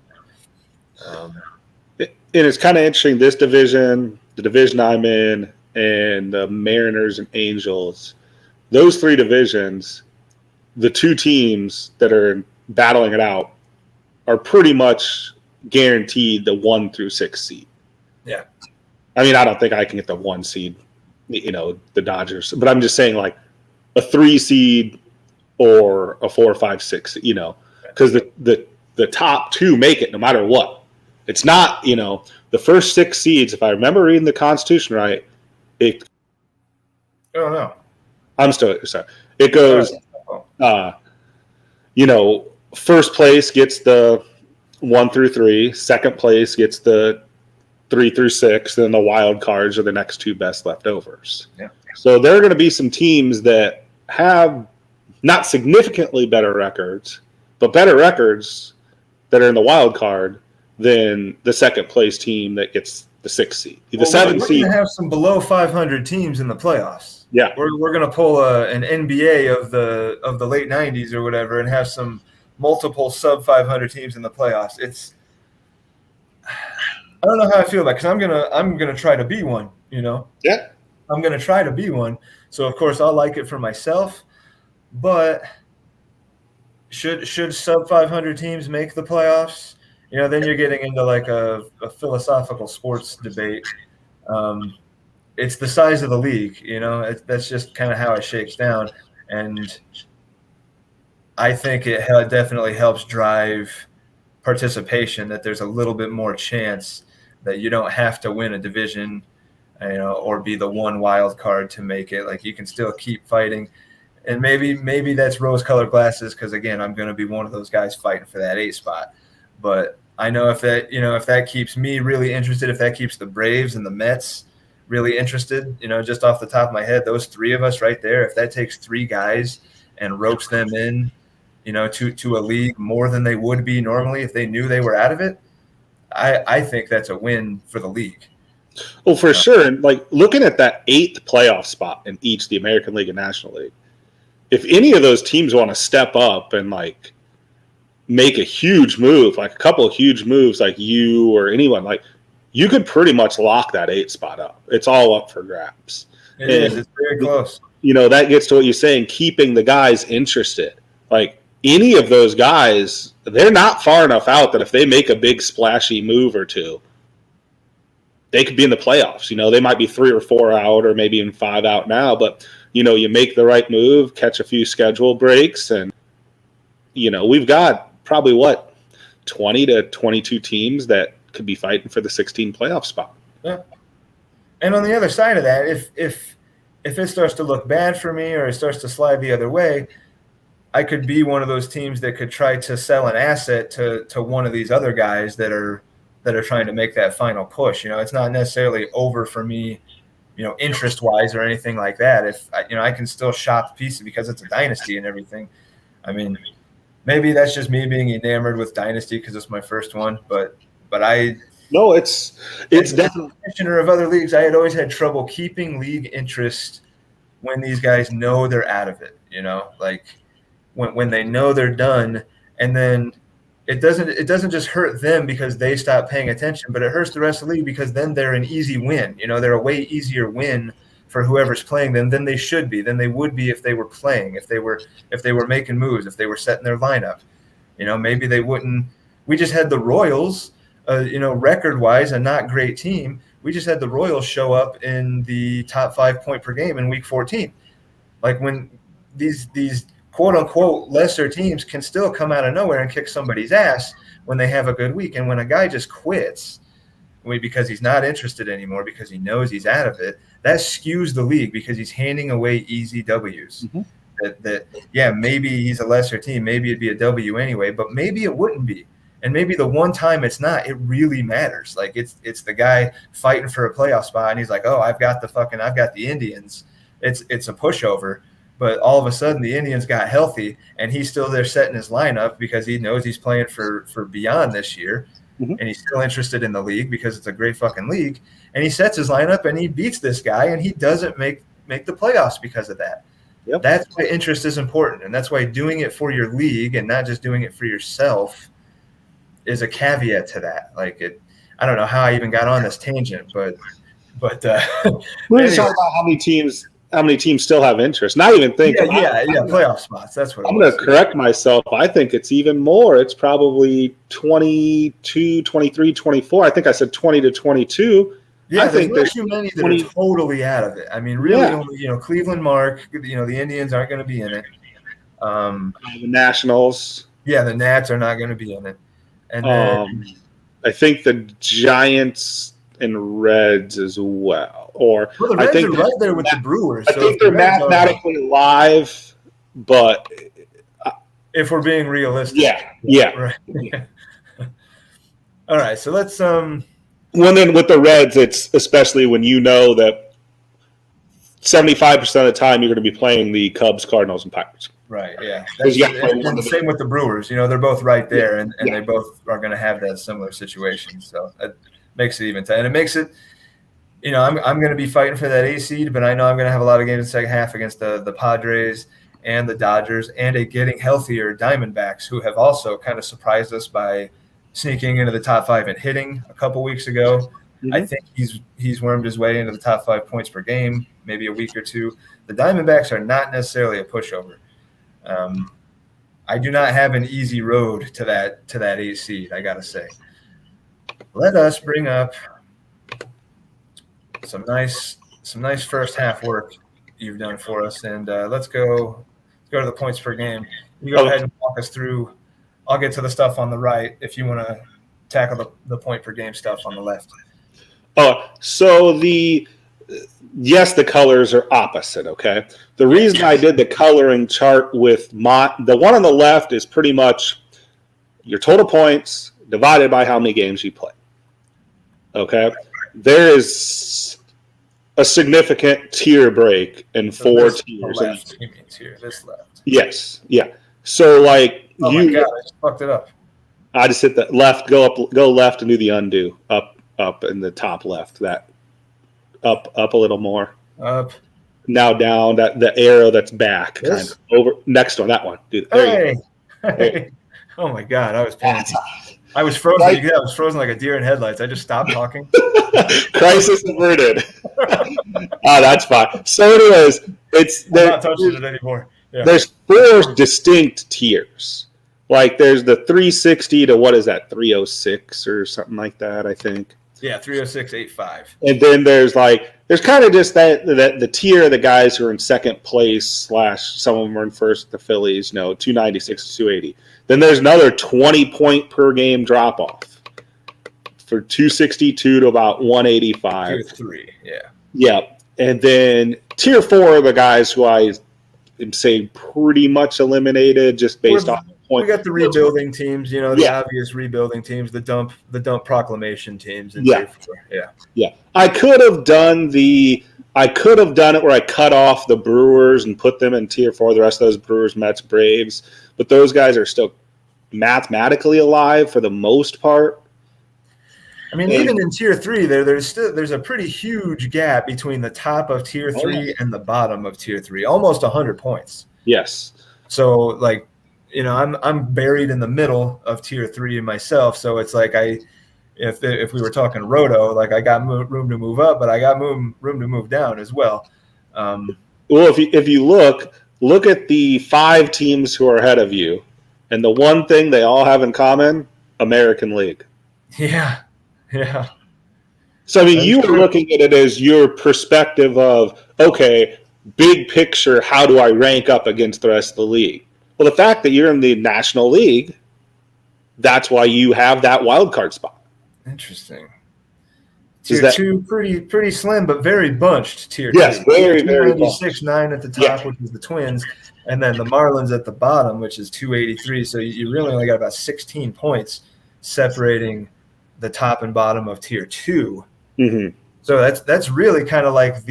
And it's kind of interesting, this division, the division I'm in, and the Mariners and Angels, those 3 divisions, the 2 teams that are battling it out are pretty much guaranteed the 1 through 6 seed. Yeah. I mean, I don't think I can get the 1 seed, the Dodgers, but I'm just saying like a 3 seed or a 4, 5, 6, because the top 2 make it no matter what. It's not, the first 6 seeds, if I remember reading the Constitution right, I don't know. I'm still sorry. It goes, first place gets the 1 through 3, second place gets the 3 through 6, then the wild cards are the next 2 best leftovers. Yeah. So there are going to be some teams that have not significantly better records, but better records that are in the wild card than the second place team that gets the 6th seed. The 7th seed. We're going to have some below 500 teams in the playoffs. Yeah, we're going to pull an NBA of the late 90s or whatever, and have some multiple sub 500 teams in the playoffs. I don't know how I feel about it, because I'm gonna try to be one. Yeah. I'm gonna try to be one. So of course I'll like it for myself, but should sub 500 teams make the playoffs? Then you're getting into like a philosophical sports debate. It's the size of the league. That's just kind of how it shakes down, and I think it definitely helps drive participation, that there's a little bit more chance that you don't have to win a division, or be the 1 wild card to make it. Like, you can still keep fighting, and maybe that's rose-colored glasses, because again, I'm going to be one of those guys fighting for that 8 spot. But I know if that keeps me really interested, if that keeps the Braves and the Mets really interested, just off the top of my head, those 3 of us right there, if that takes 3 guys and ropes them in, to a league more than they would be normally if they knew they were out of it, I think that's a win for the league. Well, for sure. And like, looking at that 8th playoff spot in each, the American League and National League, if any of those teams want to step up and like make a huge move, like a couple of huge moves, like you or anyone, like, you could pretty much lock that 8th spot up. It's all up for grabs. It's very close. That gets to what you're saying, keeping the guys interested. Like, any of those guys, they're not far enough out that if they make a big splashy move or 2, they could be in the playoffs. They might be 3 or 4 out, or maybe even 5 out now, but you make the right move, catch a few schedule breaks, and we've got probably 20 to 22 teams that could be fighting for the 16 playoff spot. Yeah. And on the other side of that, if it starts to look bad for me, or it starts to slide the other way, I could be one of those teams that could try to sell an asset to one of these other guys that are trying to make that final push. It's not necessarily over for me, interest wise or anything like that. If I can still shop pieces because it's a dynasty and everything. I mean, maybe that's just me being enamored with dynasty because it's my first one, but it's definitely commissioner of other leagues. I had always had trouble keeping league interest when these guys know they're out of it. Like, when they know they're done, and then it doesn't just hurt them because they stop paying attention, but it hurts the rest of the league, because then they're an easy win. They're a way easier win for whoever's playing them than they should be, than they would be if they were playing, if they were making moves, if they were setting their lineup. Maybe they wouldn't. We just had the Royals, record wise, a not great team. We just had the Royals show up in the top 5 point per game in week 14. Like, when these quote unquote lesser teams can still come out of nowhere and kick somebody's ass when they have a good week. And when a guy just quits because he's not interested anymore, because he knows he's out of it, that skews the league, because he's handing away easy W's. Mm-hmm. That maybe he's a lesser team, maybe it'd be a W anyway, but maybe it wouldn't be. And maybe the one time it's not, it really matters. Like it's the guy fighting for a playoff spot, and he's like, "Oh, I've got the Indians." It's a pushover, but all of a sudden the Indians got healthy, and he's still there setting his lineup because he knows he's playing for beyond this year, and he's still interested in the league because it's a great fucking league. And he sets his lineup and he beats this guy, and he doesn't make the playoffs because of that. Yep. That's why interest is important, and that's why doing it for your league and not just doing it for yourself is a caveat to that. Like I don't know how I even got on this tangent, but we're just talking about how many teams still have interest. Not even think. Yeah, playoff spots. That's what I'm going to correct myself. I think it's even more. It's probably 22, 23, 24. I think I said 20 to 22. Yeah, I think there's too many that are totally out of it. I mean, really, only Cleveland, Mark. The Indians aren't going to be in it. The Nationals. Yeah, the Nats are not going to be in it. And then I think the Giants and Reds as well. The Reds are right there with the Brewers. I think they're mathematically live, but if we're being realistic, yeah. Right. All right, so let's Well, then with the Reds, it's especially when you know that 75% of the time you're going to be playing the Cubs, Cardinals, and Pirates. Right, yeah. And the same with the Brewers. They're both right there, and they both are going to have that similar situation. So that makes it even tight. And it makes it, I'm going to be fighting for that A seed, but I know I'm going to have a lot of games in the second half against the Padres and the Dodgers and a getting healthier Diamondbacks, who have also kind of surprised us by sneaking into the top 5 and hitting a couple weeks ago. Mm-hmm. I think he's wormed his way into the top 5 points per game, maybe a week or two. The Diamondbacks are not necessarily a pushover. I do not have an easy road to that A seed, I gotta say. Let us bring up some nice first half work you've done for us, and let's go to the points per game. You go ahead and walk us through. I'll get to the stuff on the right if you want to tackle the point per game stuff on the left. So yes, the colors are opposite, okay? The reason I did the coloring chart with the one on the left is pretty much your total points divided by how many games you play, okay? There is a significant tier break in 4 tiers. Left, you mean tier, this left. Yes, yeah. So, my God, I just fucked it up. I just hit the left, go left and do the undo, up in the top left, that up a little more. Up. Now down, that the arrow that's back, kind of over next one, that one. Dude, there you go. Hey. Oh my God, I was panicking. I was frozen. Right. I was frozen like a deer in headlights. I just stopped talking. Crisis averted. That's fine. So, anyways, I'm not touching it anymore. Yeah. There's 4 distinct tiers. Like there's the 360 to what is that, 306 or something like that, I think. Yeah, 306.85. And then there's kind of just that the tier of the guys who are in second place / some of them are in first, the Phillies, 296 to 280. Then there's another 20 point per game drop off for 262 to about 185. Tier 3, yeah. Yeah. And then tier 4 are the guys who I am saying pretty much eliminated just based off point. We got the rebuilding teams, the obvious rebuilding teams, the dump proclamation teams. Yeah. I could have done it where I cut off the Brewers and put them in tier 4. The rest of those Brewers, Mets, Braves, but those guys are still mathematically alive for the most part. I mean, even in tier 3, there's a pretty huge gap between the top of tier 3 and the bottom of tier 3, almost 100 points. Yes. So I'm buried in the middle of tier 3 myself. So it's like if we were talking roto, I got room to move up, but I got room to move down as well. Well, if you look at the 5 teams who are ahead of you, and the one thing they all have in common, American League. Yeah. Yeah. So you were looking at it as your perspective of, okay, big picture, how do I rank up against the rest of the league? Well, the fact that you're in the National League, that's why you have that wild card spot. Interesting. Tier 2, pretty slim, but very bunched. Tier 2. Yes, very, very bunched. 6-9 at the top, which is the Twins, and then the Marlins at the bottom, which is 283. So you really only got about 16 points separating the top and bottom of tier 2. Mm-hmm. So that's really kind of like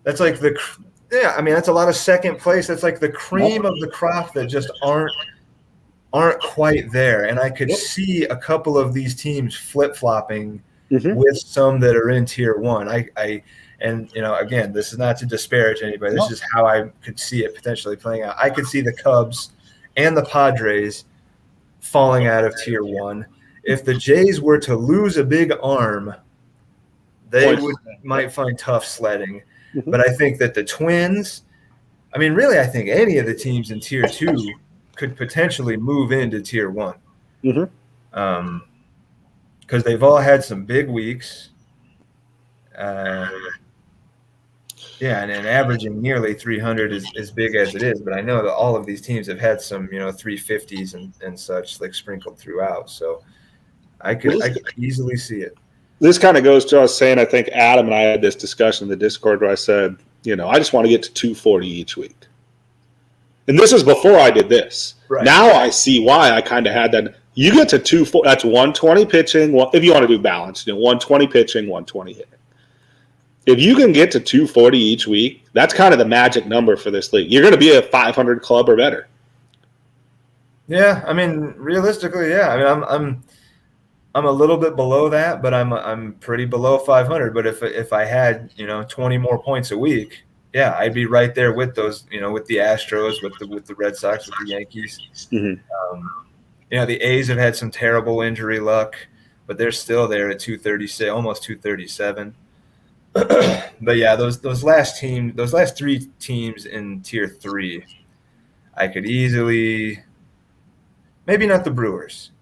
that's a lot of second place. That's like the cream of the crop that just aren't quite there. And I could see a couple of these teams flip-flopping with some that are in tier 1. And again, this is not to disparage anybody. This is how I could see it potentially playing out. I could see the Cubs and the Padres falling out of tier 1. If the Jays were to lose a big arm, they might find tough sledding. But I think that the Twins, I think any of the teams in tier 2 could potentially move into tier 1. Because they've all had some big weeks. And averaging nearly 300 is as big as it is. But I know that all of these teams have had some, 350s and such like sprinkled throughout. So I could easily see it. This kind of goes to what I was saying. I think Adam and I had this discussion in the Discord where I said, I just want to get to 240 each week. And this is before I did this. Right. Now I see why I kind of had that. You get to 240, that's 120 pitching. If you want to do balance, 120 pitching, 120 hitting. If you can get to 240 each week, that's kind of the magic number for this league. You're going to be a 500 club or better. Yeah, realistically, yeah. I'm a little bit below that, but I'm pretty below 500. But if I had 20 more points a week, yeah, I'd be right there with those, with the Astros, with the Red Sox, with the Yankees. The A's have had some terrible injury luck, but they're still there at 236, almost 237. But yeah, those last 3 teams in tier 3, I could easily, maybe not the Brewers.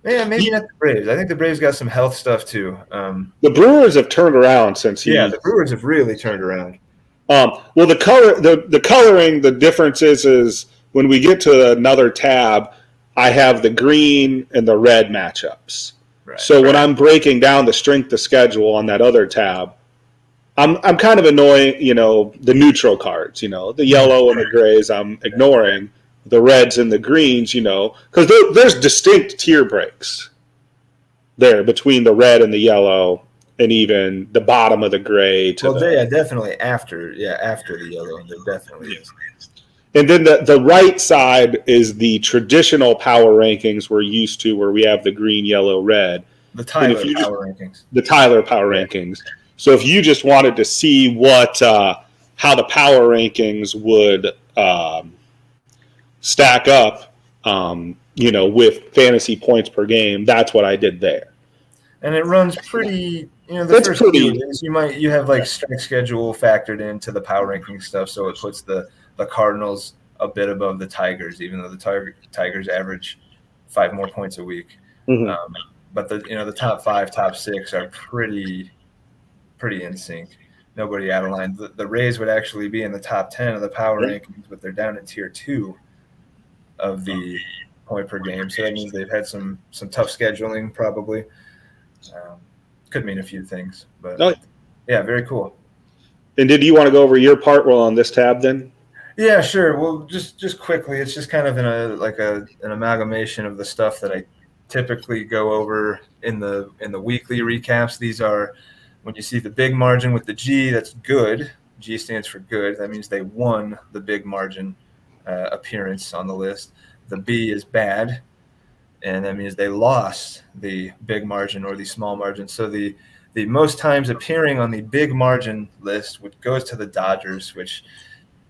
Yeah, maybe not the Braves. I think the Braves got some health stuff too. The Brewers have turned around since the Brewers have really turned around. Well, the coloring, the difference is when we get to another tab, I have the green and the red matchups. Right, so when I'm breaking down the strength of schedule on that other tab, I'm kind of annoying, the neutral cards, the yellow and the grays I'm ignoring, the reds and the greens, because there's distinct tier breaks there between the red and the yellow and even the bottom of the gray. Definitely after the yellow, there definitely is. And then the right side is the traditional power rankings we're used to, where we have the green, yellow, red. The Tyler power rankings. The Tyler power rankings. So if you just wanted to see what how the power rankings would stack up, with fantasy points per game, that's what I did there. And it runs pretty. The first few days you have like strength schedule factored into the power ranking stuff, so it puts the Cardinals a bit above the Tigers, even though the Tigers average 5 more points a week. But the top 5, top 6 are pretty in sync. Nobody out of line. The Rays would actually be in the top 10 of the power rankings, but they're down in tier 2 of the point per game. So that means they've had some tough scheduling probably. Could mean a few things, but yeah, very cool. And did you want to go over your part while on this tab then? Yeah, sure. Well, just quickly, it's just kind of an amalgamation of the stuff that I typically go over in the weekly recaps. These are when you see the big margin with the G, that's good. G stands for good. That means they won the big margin appearance on the list. The B is bad, and that means they lost the big margin or the small margin. So the most times appearing on the big margin list, which goes to the Dodgers, which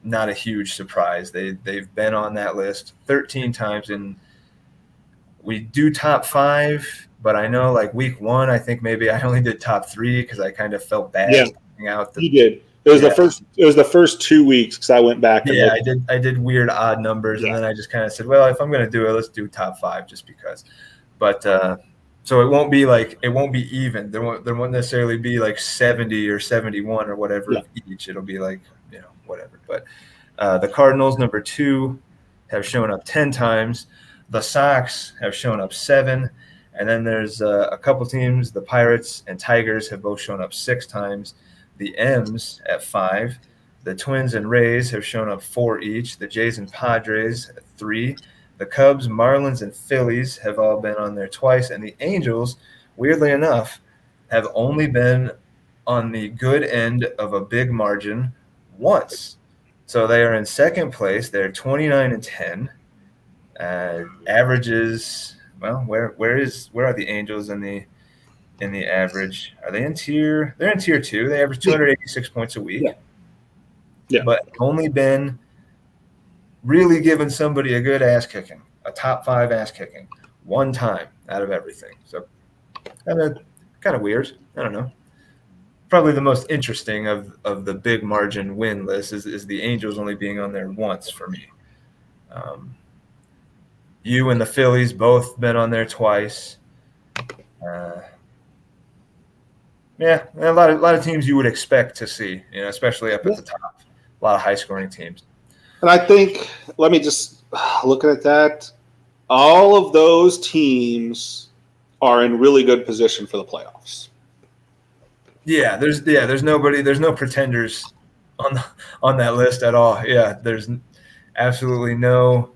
not a huge surprise. They've been on that list 13 times, and we do top 5. But I know like week 1, I think maybe I only did top 3 because I kind of felt bad. Yeah, you did. It was the first 2 weeks because I went back. And I did weird odd numbers, and then I just kind of said, well, if I'm going to do it, let's do top 5 just because. But so it won't be even. There won't necessarily be like 70 or 71 or whatever each. It'll be like whatever. But the Cardinals, number 2, have shown up 10 times. The Sox have shown up 7. And then there's a couple teams, the Pirates and Tigers, have both shown up 6 times. The M's at 5. The Twins and Rays have shown up 4 each. The Jays and Padres at 3. The Cubs, Marlins, and Phillies have all been on there twice, and the Angels, weirdly enough, have only been on the good end of a big margin once. So they are in second place. They're 29-10. Averages. Well, where are the Angels in the average? Are they in tier? They're in tier 2. They average 286 points a week. Yeah. But only been really giving somebody a good ass kicking, a top 5 ass kicking, one time out of everything. So kind of weird. I don't know. Probably the most interesting of the big margin win list is the Angels only being on there once for me. You and the Phillies both been on there twice. Yeah, a lot of teams you would expect to see, especially up at the top. A lot of high scoring teams. And I think, let me just look at that. All of those teams are in really good position for the playoffs. Yeah, there's no pretenders on that list at all. Yeah, there's absolutely no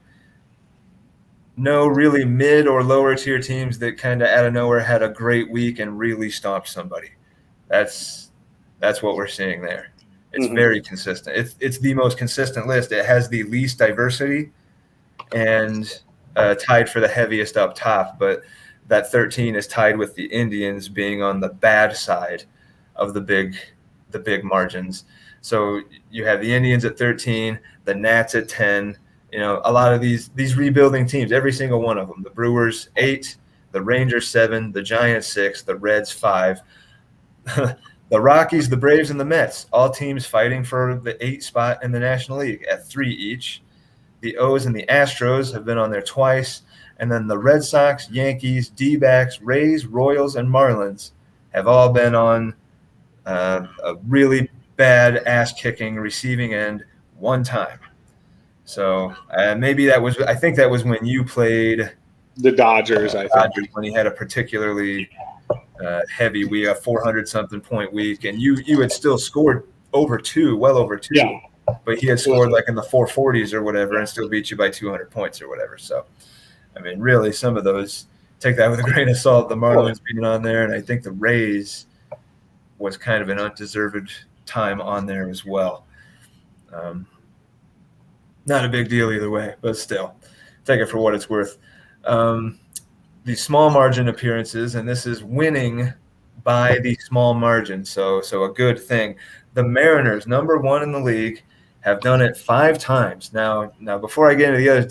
really mid or lower tier teams that kind of out of nowhere had a great week and really stomped somebody. That's what we're seeing there. It's very consistent. It's the most consistent list. It has the least diversity and tied for the heaviest up top, but that 13 is tied with the Indians being on the bad side of the big margins. So you have the Indians at 13, the Nats at 10. A lot of these rebuilding teams, every single one of them. The Brewers 8, the Rangers 7, the Giants 6, the Reds 5. The Rockies, the Braves, and the Mets, all teams fighting for the 8 spot in the National League at 3 each. The O's and the Astros have been on there twice. And then the Red Sox, Yankees, D-backs, Rays, Royals, and Marlins have all been on a really bad ass-kicking receiving end one time. So maybe I think that was when you played the Dodgers, I think. When he had a particularly heavy week, a 400-something point week, and you had still scored well over 2. Yeah. But he had scored like in the 440s or whatever and still beat you by 200 points or whatever. So, I mean, really, some of those, take that with a grain of salt. The Marlins being on there, and I think the Rays was kind of an undeserved time on there as well. Not a big deal either way, but still, take it for what it's worth. The small margin appearances, and this is winning by the small margin, so a good thing. The Mariners, number 1 in the league, have done it 5 times. Now, before I get into the others,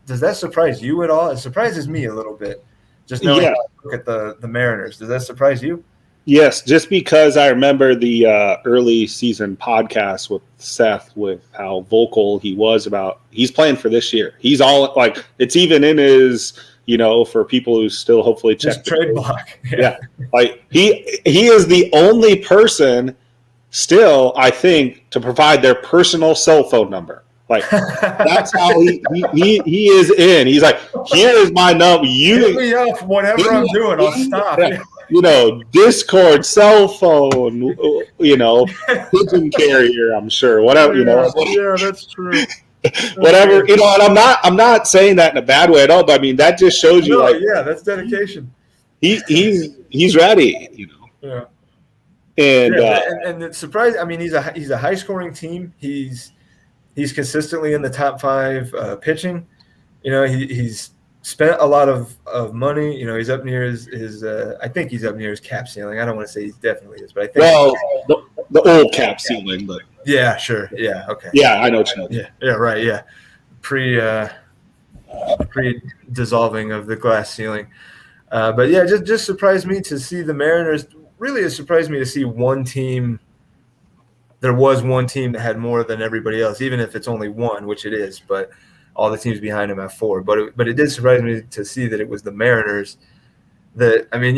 does that surprise you at all? It surprises me a little bit. Just knowing how I look at the Mariners. Does that surprise you? Yes, just because I remember the early season podcast with Seth with how vocal he was about he's playing for this year. He's all like, it's even in his, for people who still hopefully check his trade block. Yeah. Like he is the only person still, I think, to provide their personal cell phone number. Like that's how he is in. He's like, here is my number. You hit me up, whatever I'm doing, I'll stop. Discord, cell phone, pigeon carrier, I'm sure. Whatever, Yeah, that's true. Whatever, and I'm not saying that in a bad way at all, but I mean that just shows you that's dedication. He's ready, Yeah. And it's surprising. I mean, he's a high scoring team. He's consistently in the top 5 pitching. He's spent a lot of money. He's up near his I think he's up near his cap ceiling. I don't want to say he definitely is, but I think the old cap ceiling. But yeah, sure, yeah, okay, yeah, I know what you mean. Yeah, right, yeah, pre dissolving of the glass ceiling. But yeah, just surprised me to see the Mariners. Really, it surprised me to see one team. There was one team that had more than everybody else, even if it's only one, which it is. But all the teams behind them have 4. But it did surprise me to see that it was the Mariners. That, I mean,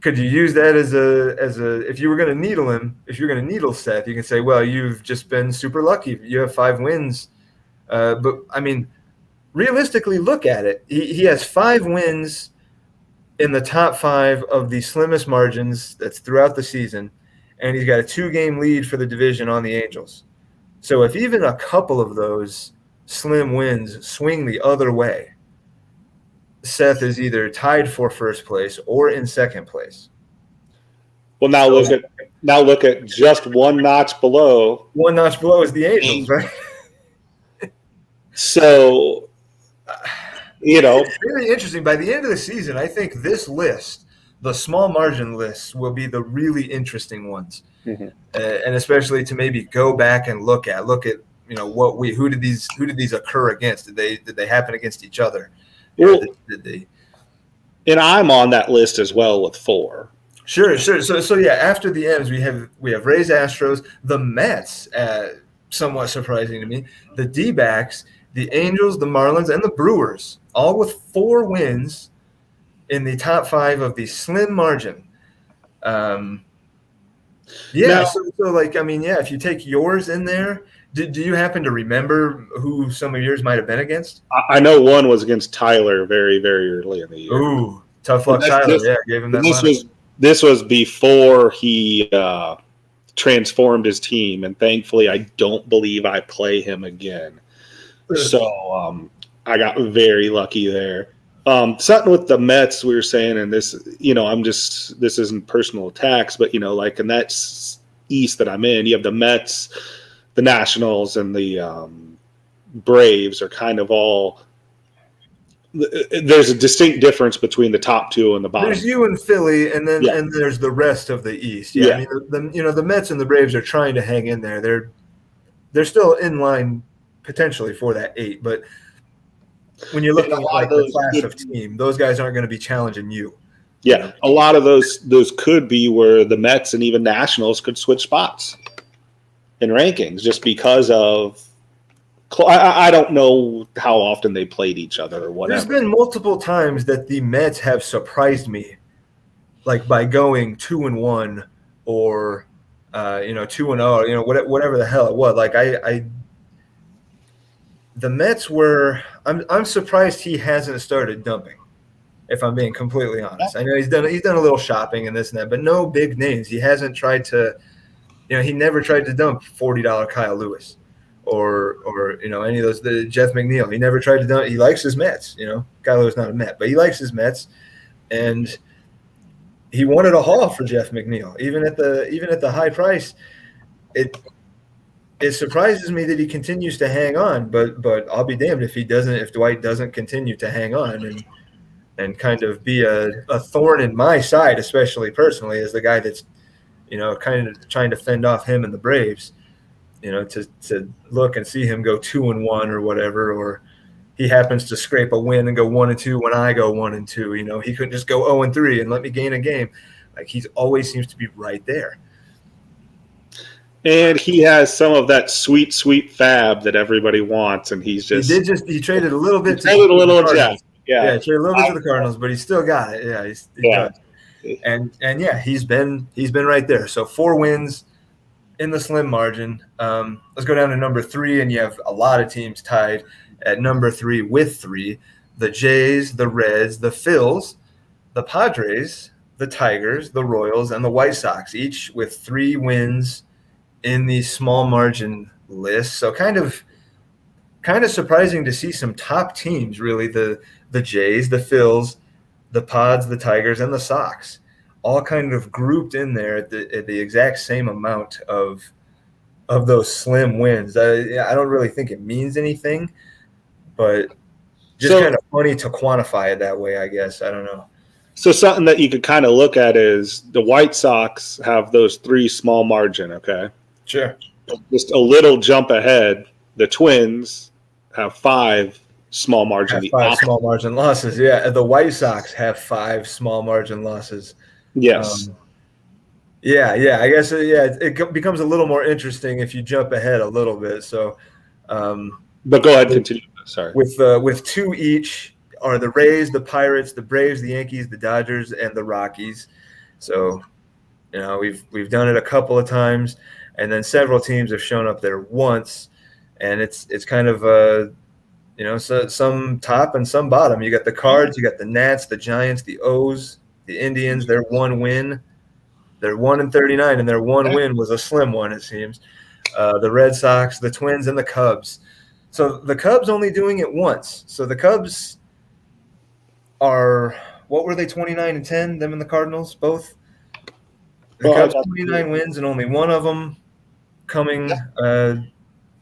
could you use that as a if you were going to needle him, if you're going to needle Seth, you can say, well, you've just been super lucky. You have 5 wins. But I mean, realistically, look at it. He has 5 wins in the top 5 of the slimmest margins that's throughout the season, and he's got a 2-game lead for the division on the Angels. So if even a couple of those slim wins swing the other way, Seth is either tied for first place or in second place. Well, now look at just one notch below. One notch below is the Angels, right? So, it's really interesting. By the end of the season, I think this list, the small margin lists, will be the really interesting ones, and especially to maybe go back and look at who did these occur against? Did they happen against each other? Well, and I'm on that list as well with 4. Sure. So yeah, after the M's, we have Rays, Astros, the Mets, somewhat surprising to me, the D-backs, the Angels, the Marlins, and the Brewers, all with 4 wins in the top 5 of the slim margin. If you take yours in there, do you happen to remember who some of yours might have been against? I know one was against Tyler very, very early in the year. Ooh, tough luck, Tyler. Gave him that money. This was before he transformed his team, and thankfully I don't believe I play him again. So I got very lucky there. Something with the Mets we were saying, and this, this isn't personal attacks, but, like in that East that I'm in, you have the Mets, the Nationals, and the Braves are kind of all – there's a distinct difference between the top 2 and the bottom. There's you and Philly, and then and there's the rest of the East. Yeah. I mean, the Mets and the Braves are trying to hang in there. They're still in line potentially for that 8, but when you're looking at like the class of team, those guys aren't going to be challenging you. Yeah, a lot of those could be where the Mets and even Nationals could switch spots in rankings just because of. I don't know how often they played each other or whatever. There's been multiple times that the Mets have surprised me, like by going 2-1 or 2-0, whatever the hell it was. Like the Mets were. I'm surprised he hasn't started dumping. If I'm being completely honest, I know he's done a little shopping and this and that, but no big names. He hasn't tried to. He never tried to dump $40 Kyle Lewis. Or any of those, the Jeff McNeil. He never tried to dump. He likes his Mets. Kylo's not a Met, but he likes his Mets, and he wanted a haul for Jeff McNeil, even at the high price. It surprises me that he continues to hang on, but I'll be damned if Dwight doesn't continue to hang on and kind of be a thorn in my side, especially personally, as the guy that's kind of trying to fend off him and the Braves. To look and see him go 2-1 or whatever, or he happens to scrape a win and go 1-2 when I go 1-2. He couldn't just go 0-3 and let me gain a game. Like, he always seems to be right there. And he has some of that sweet, sweet fab that everybody wants, and he traded a little bit. He traded a little, he traded a little bit to the Cardinals, but he still got it. Yeah, he does. And yeah, he's been right there. So 4 wins in the slim margin. Let's go down to number 3, and you have a lot of teams tied at number 3 with 3. The Jays, the Reds, the Phils, the Padres, the Tigers, the Royals, and the White Sox, each with 3 wins in the small margin list. So kind of surprising to see some top teams, really, the Jays, the Phils, the Pods, the Tigers, and the Sox, all kind of grouped in there at the exact same amount of those slim wins. I don't really think it means anything, but just kind of funny to quantify it that way, I guess. I don't know. So something that you could kind of look at is the White Sox have those 3 small margin, okay? Sure. Just a little jump ahead. The Twins have 5 small margin. Small margin losses, yeah. The White Sox have 5 small margin losses. Yes. I guess it becomes a little more interesting if you jump ahead a little bit. So, but go ahead, continue. Sorry. With 2 each are the Rays, the Pirates, the Braves, the Yankees, the Dodgers, and the Rockies. So, we've done it a couple of times, and then several teams have shown up there once, and it's kind of some top and some bottom. You got the Cards, you got the Nats, the Giants, the O's, the Indians. Their 1 win, they're 1-39, and their 1 win was a slim one, it seems. The Red Sox, the Twins, and the Cubs. So the Cubs only doing it once. So the Cubs are, what were they, 29-10, them and the Cardinals both? The Well, I Cubs got 29 wins and only one of them coming, 29.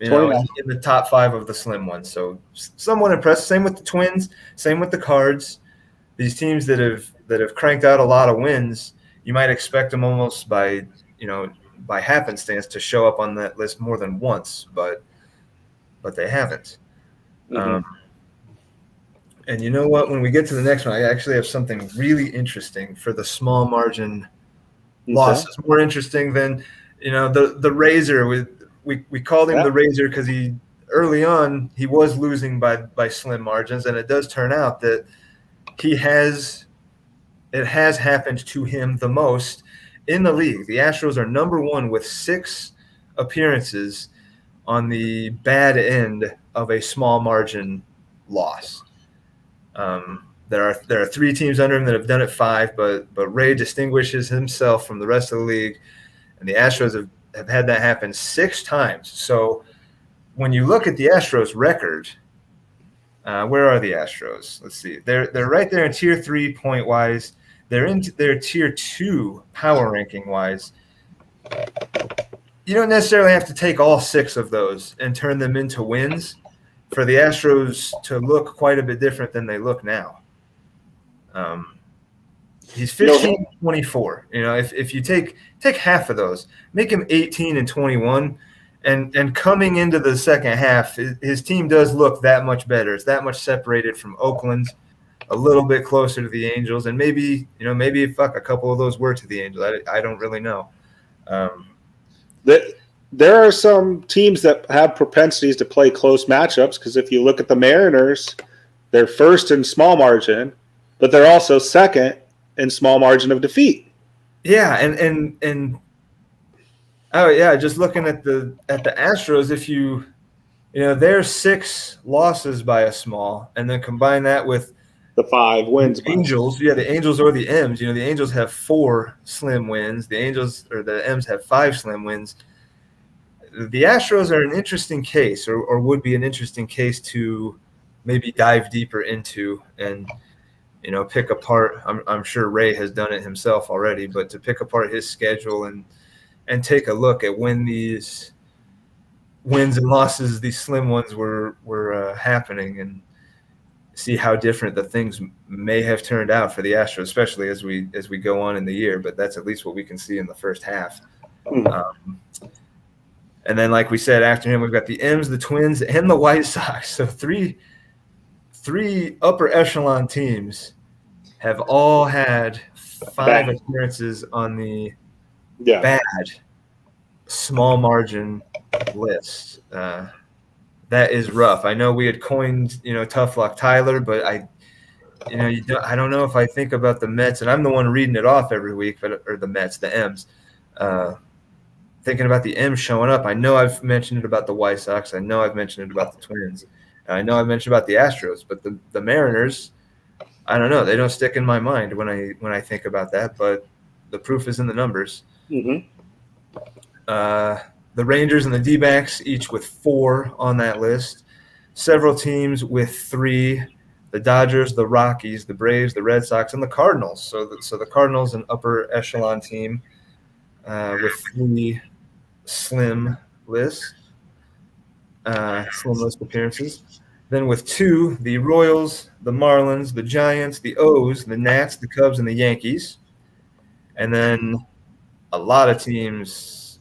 in the top 5 of the slim ones. So somewhat impressive. Same with the Twins, same with the Cards. These teams that have cranked out a lot of wins, you might expect them almost by happenstance to show up on that list more than once, but they haven't. Mm-hmm. Um, and you know what? When we get to the next one, I actually have something really interesting for the small margin losses. More interesting than the Razor. We called him Yeah. the Razor because he early on he was losing by slim margins, and it does turn out that it has happened to him the most in the league. The Astros are number 1 with 6 appearances on the bad end of a small margin loss. There are 3 teams under him that have done it 5, but Ray distinguishes himself from the rest of the league, and the Astros have had that happen 6 times. So when you look at the Astros record, where are the Astros? Let's see. They're right there in tier 3 point wise. They're in their tier 2 power ranking wise. You don't necessarily have to take all 6 of those and turn them into wins for the Astros to look quite a bit different than they look now. He's 15-24. If you take half of those, make him 18-21, and coming into the second half, his team does look that much better. It's that much separated from Oakland, a little bit closer to the Angels, and maybe a couple of those were to the Angels. I don't really know. There are some teams that have propensities to play close matchups because if you look at the Mariners, they're first in small margin, but they're also second in small margin of defeat. Yeah, and oh yeah, just looking at the Astros, if there's 6 losses by a small, and then combine that with the 5 wins. The Angels, the Angels or the M's. The Angels have 4 slim wins. The M's have 5 slim wins. The Astros are an interesting case, or would be an interesting case to maybe dive deeper into and pick apart. I'm sure Ray has done it himself already, but to pick apart his schedule and take a look at when these wins and losses, these slim ones, were happening, and see how different the things may have turned out for the Astros, especially as we go on in the year. But that's at least what we can see in the first half. And then, like we said, after him, we've got the M's, the Twins, and the White Sox. So three upper echelon teams have all had 5 appearances on the bad small margin list. That is rough. I know we had coined, tough luck Tyler, but I don't know if I think about the Mets, and I'm the one reading it off every week, or the Mets, the M's. Thinking about the M's showing up. I know I've mentioned it about the White Sox. I know I've mentioned it about the Twins. I know I've mentioned about the Astros, but the Mariners, I don't know. They don't stick in my mind when I think about that, but the proof is in the numbers. Mm-hmm. The Rangers and the D-backs, each with 4 on that list. Several teams with 3. The Dodgers, the Rockies, the Braves, the Red Sox, and the Cardinals. So the Cardinals, an upper echelon team with 3 slim list appearances. Then with 2, the Royals, the Marlins, the Giants, the O's, the Nats, the Cubs, and the Yankees. And then a lot of teams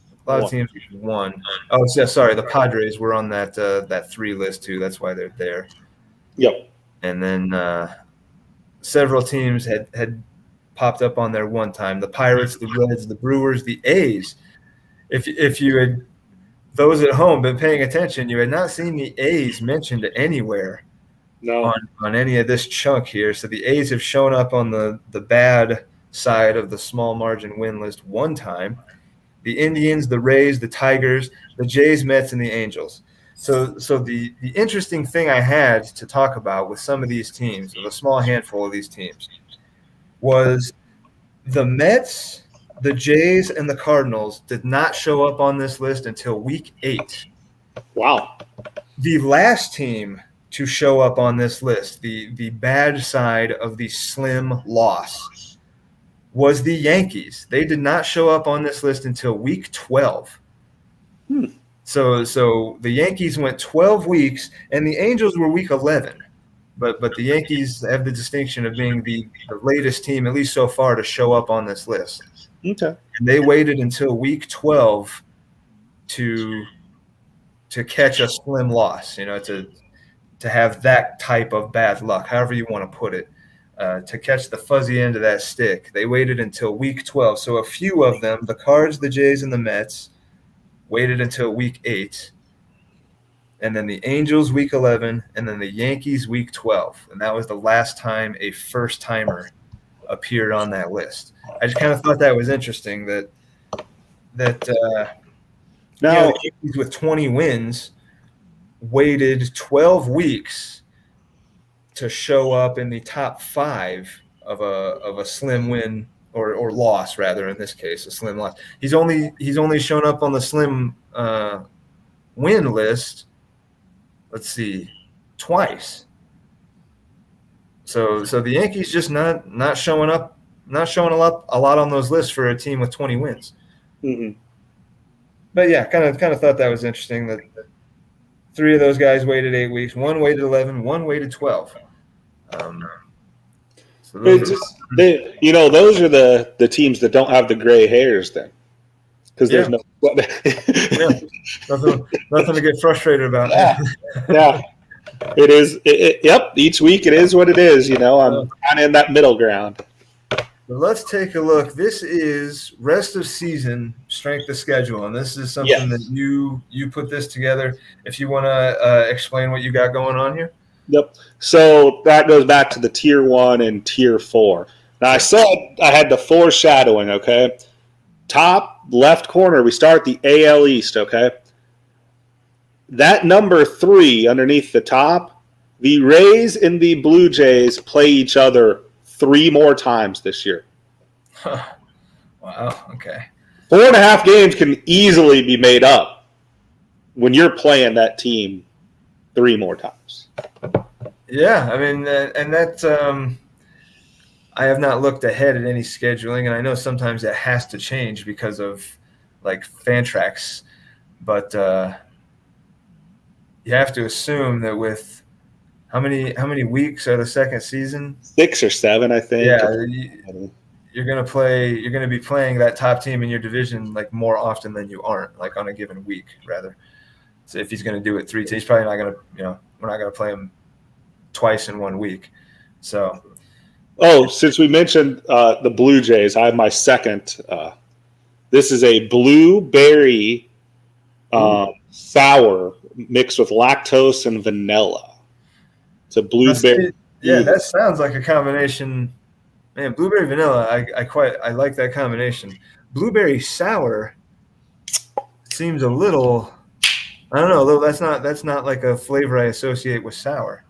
won. Oh, yeah, sorry, the Padres were on that 3 list too. That's why they're there. Yep. And then several teams had popped up on there one time. The Pirates, the Reds, the Brewers, the A's. If you had, those at home, been paying attention, you had not seen the A's mentioned anywhere on any of this chunk here. So the A's have shown up on the bad side of the small margin win list one time. The Indians, the Rays, the Tigers, the Jays, Mets, and the Angels. So the interesting thing I had to talk about with some of these teams, with a small handful of these teams, was the Mets, the Jays, and the Cardinals did not show up on this list until week 8. Wow. The last team to show up on this list, the bad side of the slim loss, was the Yankees. They did not show up on this list until week 12. So the Yankees went 12 weeks, and the Angels were week 11. But the Yankees have the distinction of being the latest team, at least so far, to show up on this list. Okay. And they waited until week 12 to catch a slim loss, to have that type of bad luck, however you want to put it, to catch the fuzzy end of that stick. They waited until week 12. So a few of them, the Cards, the Jays, and the Mets, waited until week 8. And then the Angels week 11, and then the Yankees week 12. And that was the last time a first-timer appeared on that list. I just kind of thought that was interesting that now the Yankees with 20 wins waited 12 weeks to show up in the top 5 of a slim win or loss, rather, in this case, a slim loss. He's only shown up on the slim win list, let's see, twice. So the Yankees just not showing up a lot on those lists for a team with 20 wins. Mm-hmm. But yeah, kind of thought that was interesting that 3 of those guys waited 8 weeks. One waited 11. One waited 12. So those are the teams that don't have the gray hairs then, because there's no. Nothing to get frustrated about. Yeah. It is. Yep. Each week it is what it is. I'm kind of in that middle ground. Let's take a look. This is rest of season strength of schedule, and this is something that you put this together. If you want to explain what you got going on here. Yep. So that goes back to the tier 1 and tier 4. Now I said I had the foreshadowing. Okay. Top left corner, we start the AL East. Okay. That number 3 underneath the top, the Rays and the Blue Jays play each other 3 more times this year. Wow. Okay. 4.5 games can easily be made up when you're playing that team 3 more times. Yeah, I mean, and that I have not looked ahead at any scheduling, and I know sometimes that has to change because of like Fantrax, but you have to assume that with how many weeks are the second season? 6 or 7, I think. Yeah, you're gonna be playing that top team in your division like more often than you aren't, like on a given week, rather. So if he's gonna do it 3 times, he's probably not gonna, we're not gonna play him twice in 1 week. So. Oh, since we mentioned the Blue Jays, I have my second. This is a blueberry sour mixed with lactose and vanilla. It's a blueberry. Yeah, that sounds like a combination. Man, blueberry vanilla, I like that combination. Blueberry sour seems a little, I don't know, that's not like a flavor I associate with sour.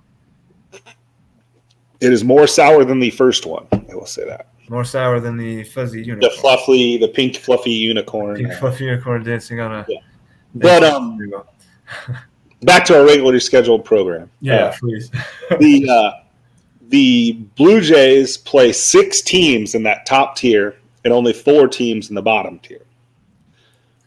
It is more sour than the first one. I will say that. More sour than the fuzzy unicorn. The pink fluffy unicorn. Pink fluffy unicorn dancing on a. Yeah. But back to our regularly scheduled program. Yeah, please. The Blue Jays play 6 teams in that top tier and only 4 teams in the bottom tier.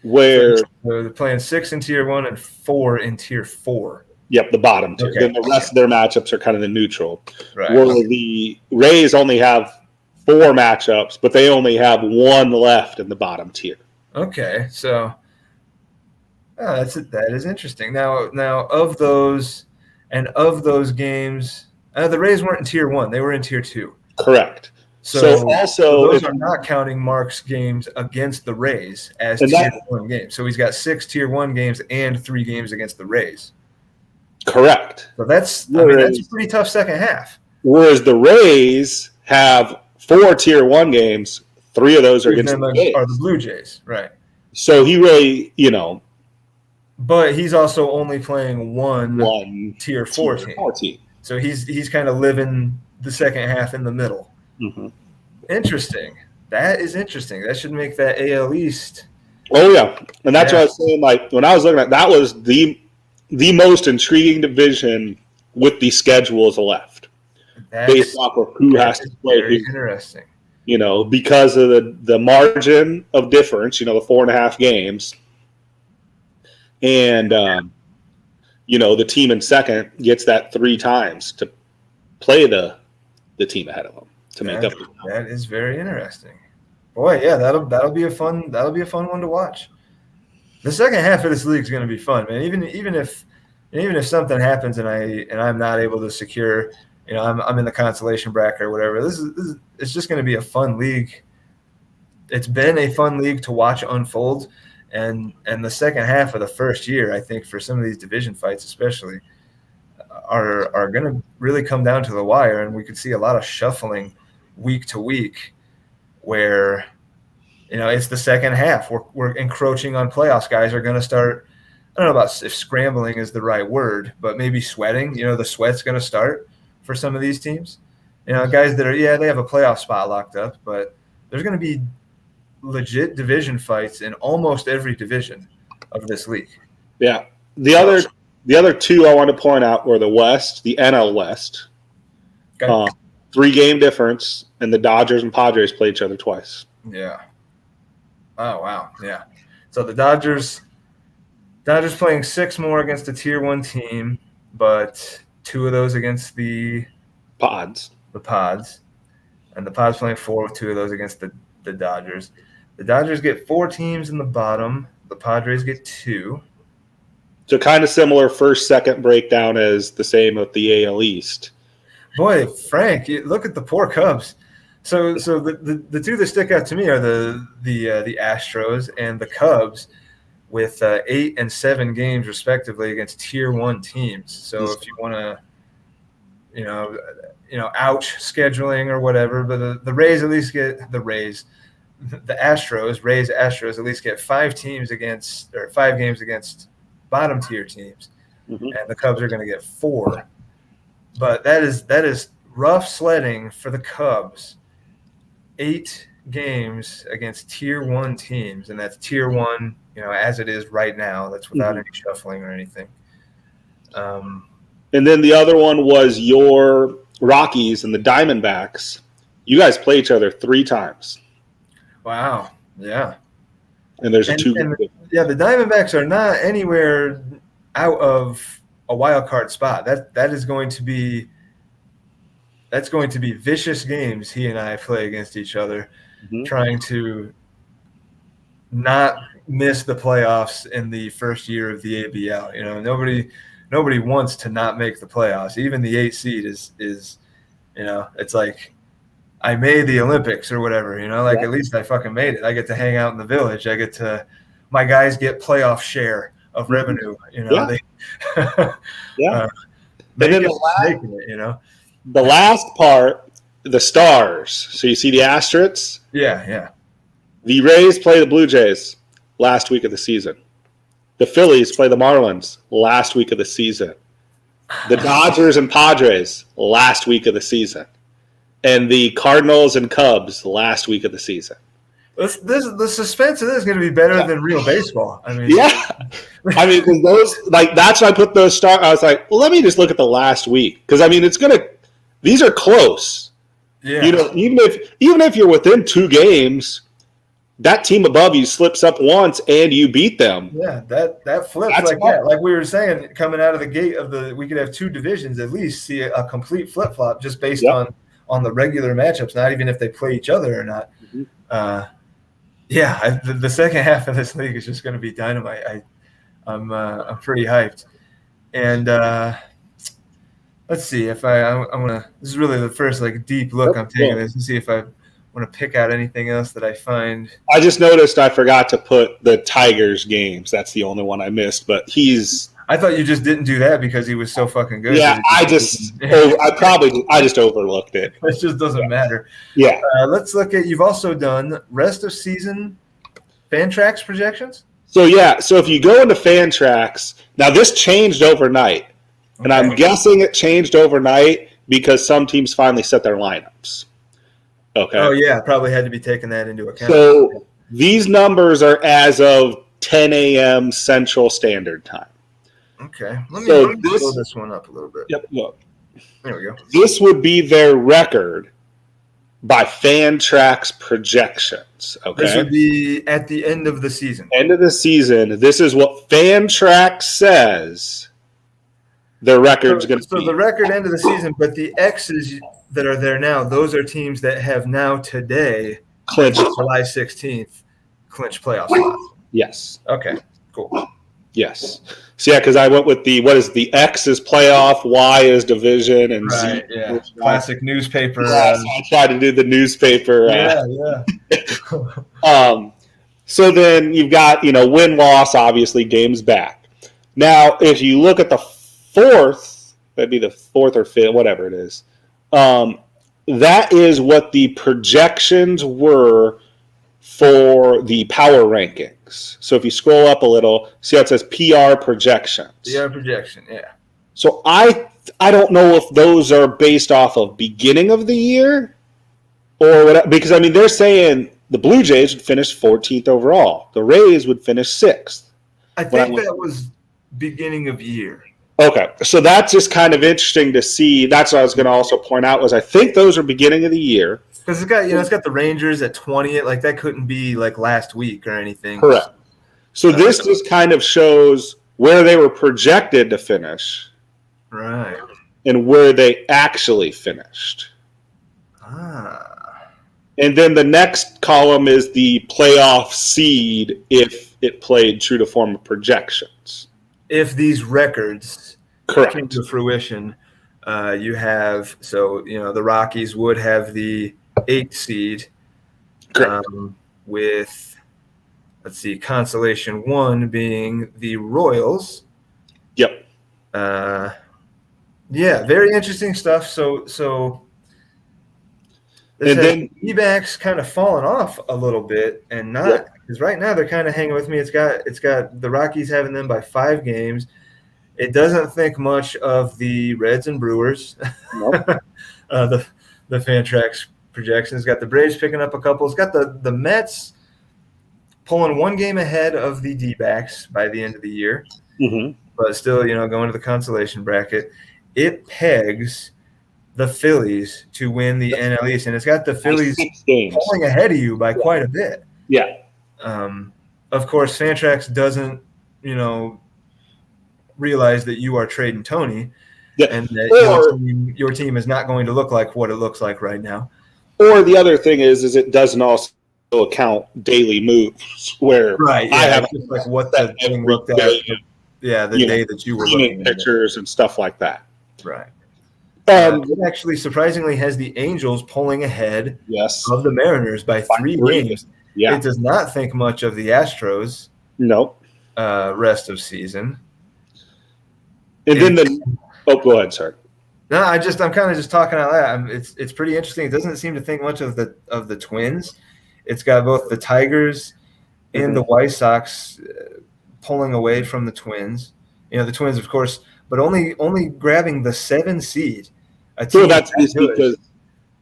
Where so they're playing 6 in tier 1 and 4 in tier 4. Yep, the bottom tier. Okay. Then the rest of their matchups are kind of the neutral. Right. Where the Rays only have 4 matchups, but they only have 1 left in the bottom tier. Okay, so that is interesting. Now of those games, the Rays weren't in tier 1; they were in tier 2. Correct. So those are not counting Mark's games against the Rays as tier 1 games. So he's got 6 tier 1 games and 3 games against the Rays. Correct. So that's a pretty tough second half. Whereas the Rays have 4 tier 1 games, 3 of those are against the Jays. Are the Blue Jays, right? So he really, but he's also only playing one tier 4 team. So he's kind of living the second half in the middle. Mm-hmm. Interesting. That is interesting. That should make that AL East. Oh yeah, and that's what I was saying. Like when I was looking at that was the most intriguing division with the schedules left, based off of who has to play. Very interesting. Because of the margin of difference, the 4.5 games, and the team in second gets that 3 times to play the team ahead of them to make up. That is very interesting. Boy, yeah, that'll be a fun one to watch. The second half of this league is going to be fun, man. Even if something happens and I'm not able to secure, I'm in the consolation bracket or whatever. It's just going to be a fun league. It's been a fun league to watch unfold, and the second half of the first year, I think, for some of these division fights especially, are going to really come down to the wire, and we could see a lot of shuffling week to week where it's the second half. We're encroaching on playoffs. Guys are going to start, I don't know about if scrambling is the right word, but maybe sweating. The sweat's going to start for some of these teams. Guys that they have a playoff spot locked up, but there's going to be legit division fights in almost every division of this league. Yeah. The other 2 I want to point out were the West, the NL West. Okay. 3-game difference, and the Dodgers and Padres play each other twice. Yeah. Oh, wow. Yeah. So the Dodgers playing 6 more against a Tier 1 team, but 2 of those against the Pods. The Pods. And the Pods playing 4 with 2 of those against the Dodgers. The Dodgers get 4 teams in the bottom. The Padres get 2. So kind of similar first-second breakdown as the same with the AL East. Boy, Frank, look at the poor Cubs. So the 2 that stick out to me are the Astros and the Cubs, with 8 and 7 games respectively against Tier 1 teams. So if you want to, ouch scheduling or whatever, but the Rays at least get the Astros at least get 5 games against bottom tier teams, and the Cubs are going to get 4. But that is rough sledding for the Cubs. 8 games against Tier 1 teams, and that's Tier 1, as it is right now. That's without any shuffling or anything. And then the other one was your Rockies and the Diamondbacks. You guys play each other 3 times. Wow. Yeah. And there's the Diamondbacks are not anywhere out of a wild card spot. That is going to be vicious games he and I play against each other, trying to not miss the playoffs in the first year of the ABL. Nobody wants to not make the playoffs. Even the 8 seed is it's like I made the Olympics or whatever, at least I fucking made it. I get to hang out in the village. My guys get playoff share of revenue, And then the last part, the Stars. So you see the Asterisks? Yeah. The Rays play the Blue Jays last week of the season. The Phillies play the Marlins last week of the season. The Dodgers and Padres last week of the season. And the Cardinals and Cubs last week of the season. The suspense of this is going to be better than real baseball. Because those, that's why I put those stars. I was like, well, let me just look at the last week. Because, these are close. Yeah. Even if you're within 2 games, that team above you slips up once and you beat them. Yeah, that flips that. Like we were saying, coming out of the gate we could have 2 divisions at least see a complete flip-flop just based on the regular matchups, not even if they play each other or not. The second half of this league is just going to be dynamite. I'm pretty hyped. And let's see if I want to. This is really the first deep look I'm taking this to see if I want to pick out anything else that I find. I just noticed I forgot to put the Tigers games. That's the only one I missed. But I thought you just didn't do that because he was so fucking good. Yeah, I just overlooked it. It just doesn't matter. Yeah. Let's look at. You've also done rest of season Fantrax projections. So if you go into Fantrax, now this changed overnight, and I'm guessing it changed overnight because some teams finally set their lineups. Okay. Oh yeah, probably had to be taking that into account. So these numbers are as of 10 a.m. Central Standard Time. Okay. Let me So blow this one up a little bit. Yep, look. There we go. This would be their record by Fantrax projections. Okay. This would be at the end of the season. End of the season. This is what Fantrax says their record's going to be. So the record end of the season, but the X's that are there now, those are teams that have now today, Clinched. July 16th, clinched playoff spots. Yes. Okay, cool. Yes. So yeah, because I went with what is the X is playoff, Y is division, and Right, Z. yeah. Classic newspaper. Yeah, so I tried to do the newspaper. Yeah. So then you've got, win-loss, obviously, games back. Now, if you look at the fourth, that'd be the fourth or fifth, whatever it is, that is what the projections were for the power rankings. So if you scroll up a little, see how it says PR projections. PR projection, yeah. So I don't know if those are based off of beginning of the year or what, because they're saying the Blue Jays would finish 14th overall. The Rays would finish 6th. I think that was beginning of year. Okay, so that's just kind of interesting to see. That's what I was going to also point out was I think those are beginning of the year. Because it's got the Rangers at 20th. Like that couldn't be like last week or anything. Correct. So this just kind of shows where they were projected to finish. Right. And where they actually finished. And then the next column is the playoff seed if it played true to form of projections. If these records Correct. came to fruition, you have the Rockies would have the 8th seed with, let's see, consolation 1 being the Royals. Yep. Yeah, very interesting stuff. So and then D-backs kind of fallen off a little bit, and not because right now they're kind of hanging with me. It's got the Rockies having them by 5 games. It doesn't think much of the Reds and Brewers. Nope. The Fantrax projections. It's got the Braves picking up a couple. It's got the Mets pulling 1 game ahead of the D-backs by the end of the year. Mm-hmm. But still, going to the consolation bracket. It pegs the Phillies to win the NL East, and it's got the Phillies pulling ahead of you by quite a bit. Yeah. Of course, Fantrax doesn't, realize that you are Tradin Tony, and that your team is not going to look like what it looks like right now. Or the other thing is it doesn't also account daily moves where I have just like what the thing looked like. The day that you were looking at pictures and stuff like that. Right. It actually surprisingly has the Angels pulling ahead of the Mariners by 3 games. Yeah. It does not think much of the Astros. Nope. Rest of season. And then go ahead, sorry. No, I'm kind of just talking out loud. It's pretty interesting. It doesn't seem to think much of the Twins. It's got both the Tigers and the White Sox pulling away from the Twins. The Twins, of course, but only grabbing the 7 seed. So that's because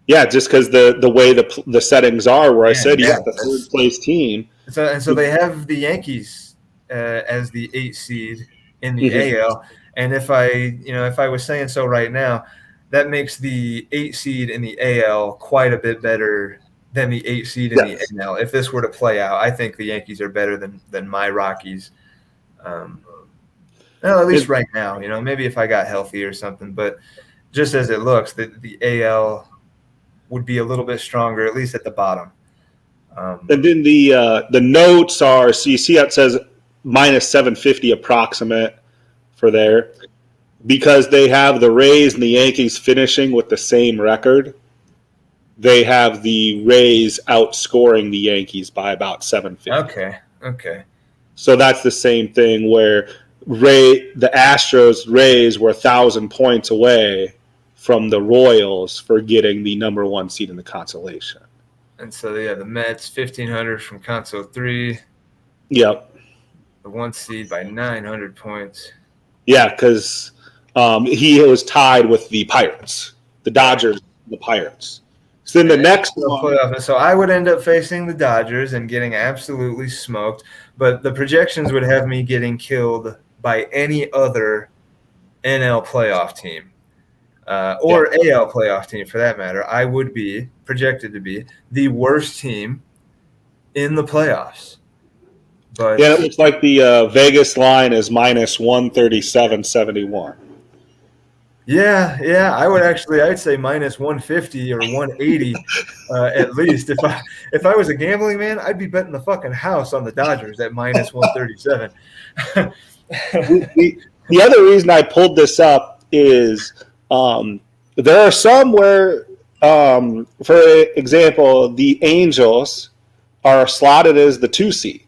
just because the way the settings are, where I said you got the 3rd place team. So they have the Yankees as the 8th seed in the AL. And if I was saying so right now, that makes the 8th seed in the AL quite a bit better than the 8th seed in the NL. If this were to play out, I think the Yankees are better than my Rockies. At least right now, maybe if I got healthy or something. But just as it looks, the AL would be a little bit stronger, at least at the bottom. And then the notes are, so you see how it says minus 750 approximate for there, because they have the Rays and the Yankees finishing with the same record. They have the Rays outscoring the Yankees by about 750. Okay. So that's the same thing where the Astros Rays were 1,000 points away from the Royals for getting the number 1 seed in the consolation. And so the Mets 1,500 from console 3. Yep. The 1 seed by 900 points. Yeah, because he was tied with the Pirates, the Dodgers, the Pirates. So then the next one. So I would end up facing the Dodgers and getting absolutely smoked, but the projections would have me getting killed by any other NL playoff team or AL playoff team for that matter, I would be projected to be the worst team in the playoffs. But yeah, it looks like the Vegas line is minus 137.71. Yeah, I'd say minus 150 or 180 at least. If I was a gambling man, I'd be betting the fucking house on the Dodgers at minus 137. The other reason I pulled this up is there are some where, for example, the Angels are slotted as the 2 seed.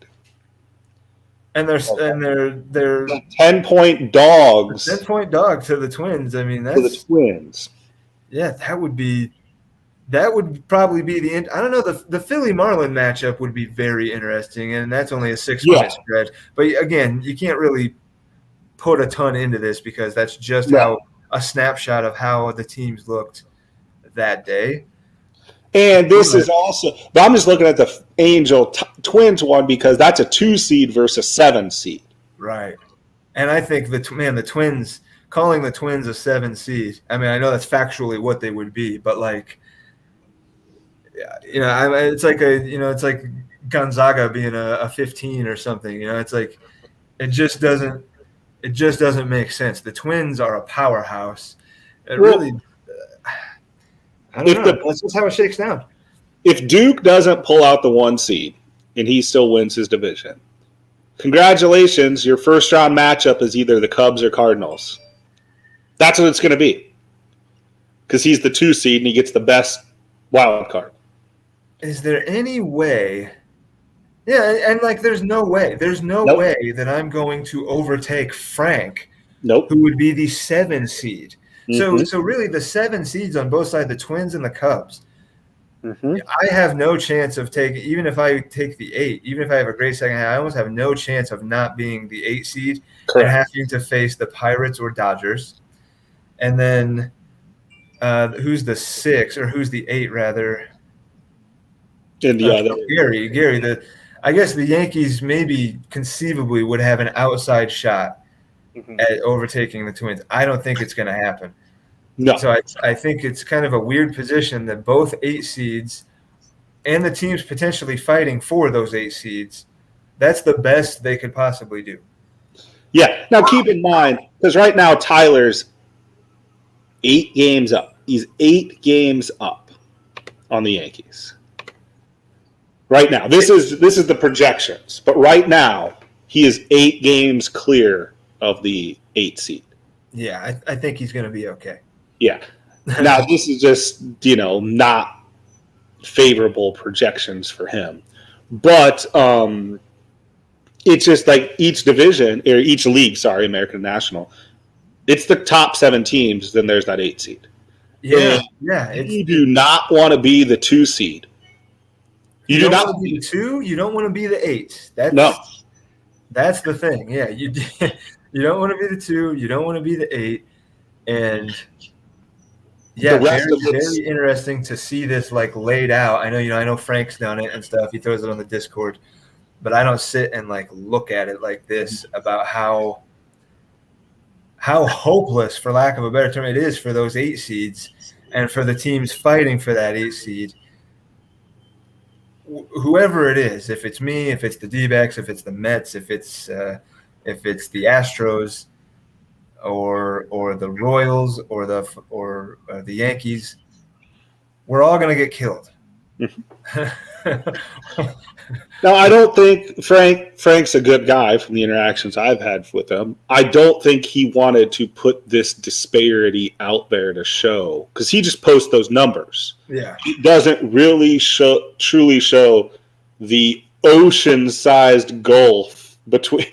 And they're 10-point dogs. 10-point dog to the Twins. I mean, to the Twins. Yeah, that would probably be the. I don't know. The Philly Marlin matchup would be very interesting, and that's only a 6-point spread. But again, you can't really put a ton into this because that's just how a snapshot of how the teams looked that day. And this is also, but I'm just looking at the Angel Twins one because that's a 2 seed versus 7 seed. Right. And I think the Twins, calling the Twins a 7 seed, I mean, I know that's factually what they would be, but like, it's like Gonzaga being a 15 or something, it's like, it just doesn't make sense. The Twins are a powerhouse. I don't know. That's just how it shakes down. If Duke doesn't pull out the 1 seed and he still wins his division, congratulations, your first-round matchup is either the Cubs or Cardinals. That's what it's going to be because he's the 2 seed and he gets the best wild card. Is there any way – yeah, and like there's no way. There's no way that I'm going to overtake Frank, who would be the 7 seed. So really the 7 seeds on both sides, the Twins and the Cubs, I have no chance of taking – even if I take the 8, even if I have a great second half, I almost have no chance of not being the 8 seed and having to face the Pirates or Dodgers. And then who's the 6 or who's the 8 rather? And the other. Gary. I guess the Yankees maybe conceivably would have an outside shot at overtaking the Twins. I don't think it's going to happen. No. So I think it's kind of a weird position that both 8 seeds and the teams potentially fighting for those 8 seeds, that's the best they could possibly do. Yeah. Now keep in mind, because right now Tyler's 8 games up. He's 8 games up on the Yankees. Right now. This is the projections. But right now, he is 8 games clear of the 8 seed. Yeah, I think he's going to be okay. Yeah. Now, this is just, not favorable projections for him. But it's just like each division, or each league, American National, it's the top 7 teams, then there's that 8 seed. Yeah. You do not want to be the 2 seed. You do not want to be the 2. You don't want to be the 8. That's the thing. Yeah, you don't want to be the 2. You don't want to be the 8. And very interesting to see this like laid out. I know Frank's done it and stuff. He throws it on the Discord, but I don't sit and like look at it like this about how hopeless, for lack of a better term, it is for those 8 seeds and for the teams fighting for that 8 seed. Whoever it is, if it's me, if it's the D-backs, if it's the Mets, if it's the Astros, or the Royals, or the Yankees, we're all going to get killed. Now, I don't think Frank's a good guy from the interactions I've had with him. I don't think he wanted to put this disparity out there to show, because he just posts those numbers. Yeah. It doesn't really truly show the ocean-sized gulf between.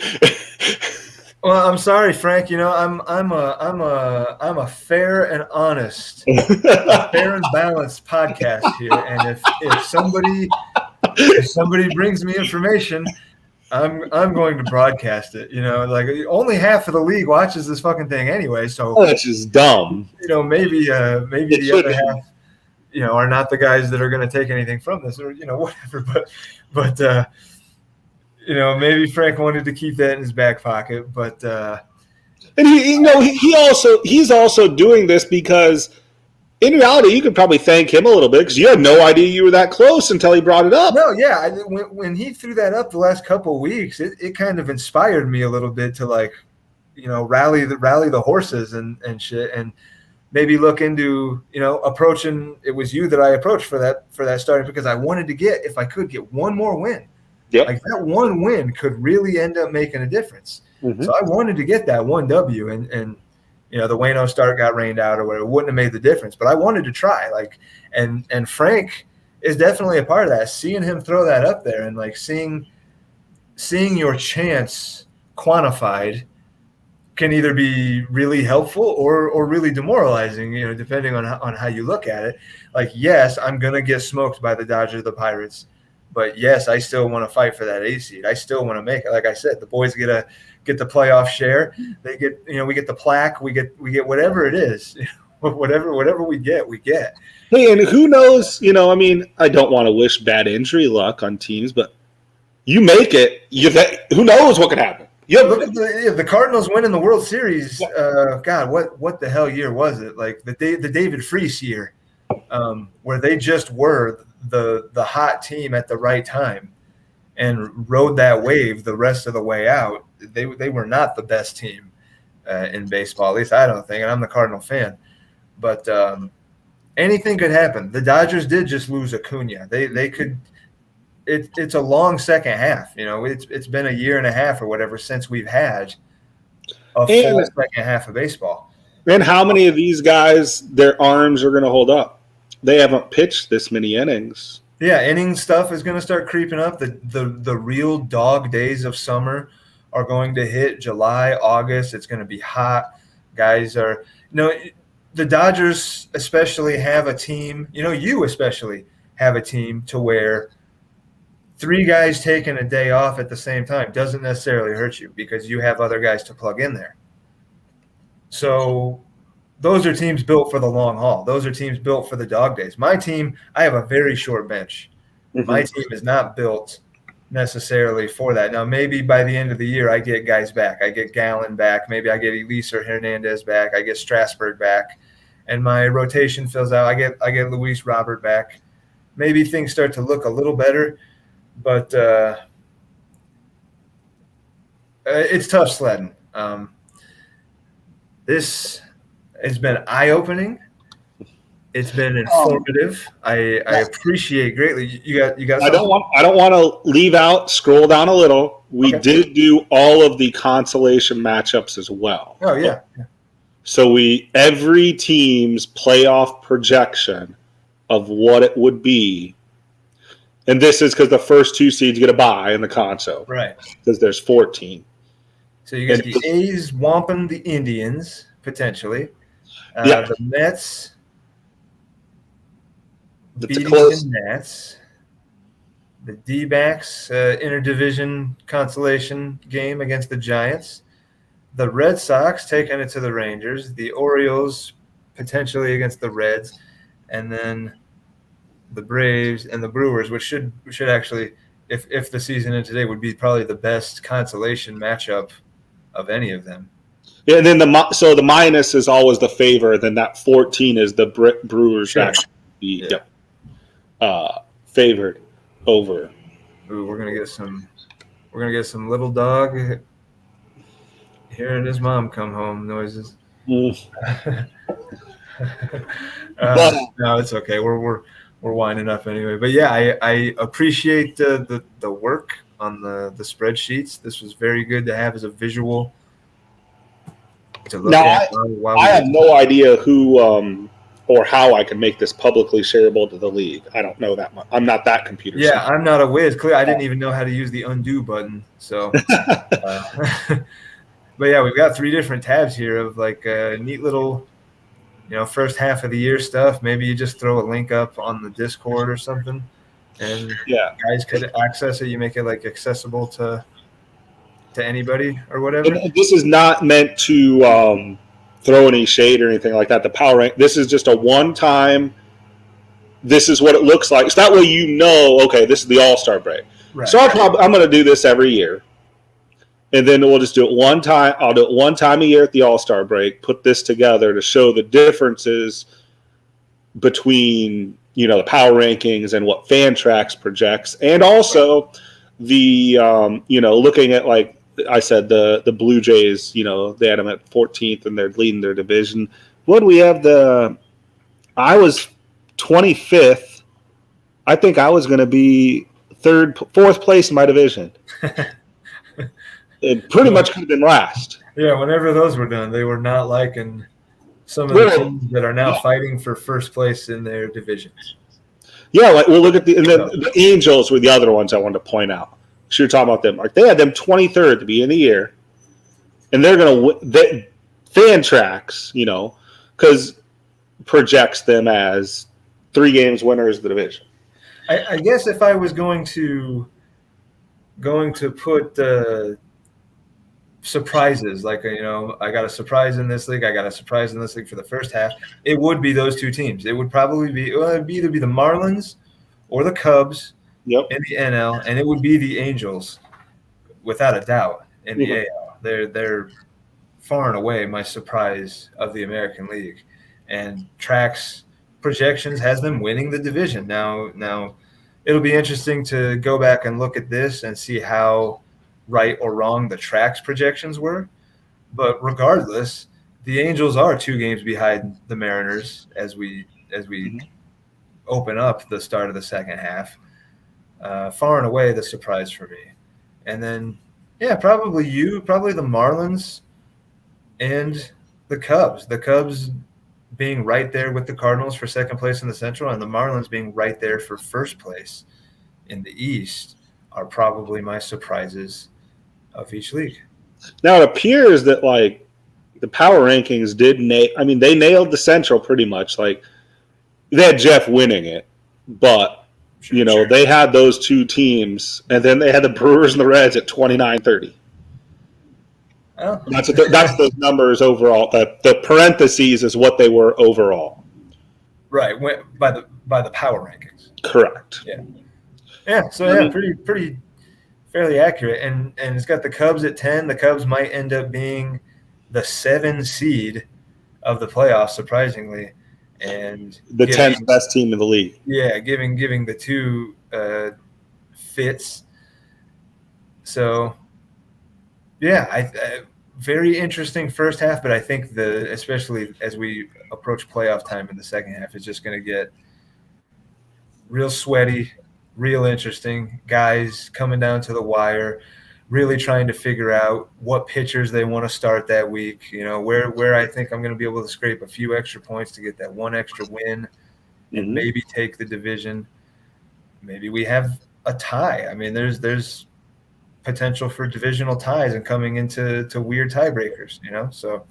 Well, I'm sorry, Frank. I'm a fair and honest, fair and balanced podcast here, and if somebody brings me information, I'm going to broadcast it. Like only half of the league watches this fucking thing anyway, so that's just dumb. Maybe the other half, are not the guys that are going to take anything from this, or whatever. But maybe Frank wanted to keep that in his back pocket, but And he's also doing this because in reality, you could probably thank him a little bit because you had no idea you were that close until he brought it up. no, yeah, when he threw that up the last couple of weeks, it kind of inspired me a little bit to rally the horses and shit, and maybe look into approaching. It was you that I approached for that starting because I wanted to if I could get one more win. Yep. Like that one win could really end up making a difference. Mm-hmm. So I wanted to get that one W, and the Wayno start got rained out or whatever. It wouldn't have made the difference, but I wanted to try. And Frank is definitely a part of that. Seeing him throw that up there and seeing your chance quantified can either be really helpful or really demoralizing, depending on how you look at it. Yes, I'm gonna get smoked by the Dodgers, the Pirates, but yes, I still want to fight for that 8 seed. I still want to make it. Like I said, the boys get the playoff share. They get, we get the plaque. We get whatever it is, whatever we get. Hey, and who knows? I don't want to wish bad injury luck on teams, but you make it. Who knows what could happen? Look at the Cardinals winning the World Series. God, what the hell year was it? The David Freese year, where they just were the hot team at the right time and rode that wave the rest of the way out. They were not the best team in baseball, at least I don't think, and I'm the Cardinal fan. But anything could happen. The Dodgers did just lose Acuna. They could. It's a long second half. It's been a year and a half or whatever since we've had a full second half of baseball. And how many of these guys, their arms are going to hold up? They haven't pitched this many innings. Yeah, inning stuff is going to start creeping up. The real dog days of summer are going to hit July, August. It's going to be hot. Guys are the Dodgers especially have a team. You especially have a team to where 3 guys taking a day off at the same time doesn't necessarily hurt you because you have other guys to plug in there. So those are teams built for the long haul. Those are teams built for the dog days. My team, I have a very short bench. Mm-hmm. My team is not built necessarily for that. Now, maybe by the end of the year, I get guys back. I get Gallen back. Maybe I get Elise or Hernandez back. I get Strasburg back. And my rotation fills out. I get Luis Robert back. Maybe things start to look a little better. But it's tough sledding. This has been eye-opening. It's been informative. I appreciate greatly. You got. I don't want to leave out. Scroll down a little. We did do all of the consolation matchups as well. Oh yeah. So every team's playoff projection of what it would be. And this is because the first 2 seeds get a bye in the console. Right. Because there's 14. So you got the A's whomping the Indians, potentially. The Mets beating the Nats. The D-backs interdivision consolation game against the Giants. The Red Sox taking it to the Rangers. The Orioles potentially against the Reds. And then the Braves and the Brewers, which should actually, if the season ended today, would be probably the best consolation matchup of any of them. Yeah, and then the minus is always the favor. Then that 14 is the Brewers actually be favored over. Ooh, we're gonna get some little dog hearing his mom come home noises. No, it's okay. We're winding up anyway. But yeah, I appreciate the work on the spreadsheets. This was very good to have as a visual to look at. I have no idea who or how I can make this publicly shareable to the league. I don't know that much. I'm not that computer savvy. I'm not a whiz. Clear. I didn't even know how to use the undo button. So, but yeah, we've got 3 different tabs here of neat little, first half of the year stuff. Maybe you just throw a link up on the Discord or something, and guys could access it. You make it accessible to anybody or whatever. And this is not meant to throw any shade or anything like that. The power rank. This is just a one-time. This is what it looks like. So that way okay, this is the All-Star break. So I'm going to do this every year. And then we'll just do it one time. I'll do it one time a year at the All-Star break, put this together to show the differences between, the power rankings and what Fantrax projects. And also the, looking at, like I said, the Blue Jays, they had them at 14th and they're leading their division. What do we have? I was 25th. I think I was going to be fourth place in my division. It pretty much could have been last. Yeah, whenever those were done, they were not liking some of the teams that are now fighting for first place in their divisions. Yeah, we'll look at the Angels were the other ones I wanted to point out. So you're talking about them. Like they had them 23rd at the beginning of the year, and they're going to Fantrax, because projects them as 3 games winners of the division. I guess if I was going to put surprises, like I got a surprise in this league, I got a surprise in this league for the first half, it would be those 2 teams. It would probably be it'd either be the Marlins or the Cubs in the NL, and it would be the Angels without a doubt in the AL. They're far and away my surprise of the American League, and Trax projections has them winning the division. Now it'll be interesting to go back and look at this and see how right or wrong the Trax projections were. But regardless, the Angels are 2 games behind the Mariners as we open up the start of the second half. Far and away the surprise for me. And then, probably the Marlins and the Cubs. The Cubs being right there with the Cardinals for second place in the Central, and the Marlins being right there for first place in the East are probably my surprises of each league. Now, it appears that, like, the power rankings they nailed the Central pretty much. Like, they had Jeff winning it, but, they had those 2 teams, and then they had the Brewers and the Reds at 29-30. Oh. That's those numbers overall. The parentheses is what they were overall. Right, by the power rankings. Correct. Yeah. So pretty fairly accurate. And it's got the Cubs at 10. The Cubs might end up being the 7 seed of the playoffs, surprisingly, and the 10th best team in the league. Yeah, giving the 2 fits. So. Yeah, very interesting first half, but I think especially as we approach playoff time in the second half, it's just going to get real sweaty, real interesting. Guys coming down to the wire, really trying to figure out what pitchers they want to start that week. Where I think I'm going to be able to scrape a few extra points to get that 1 extra win and maybe take the division. Maybe we have a tie. I mean, there's potential for divisional ties and coming into weird tiebreakers, So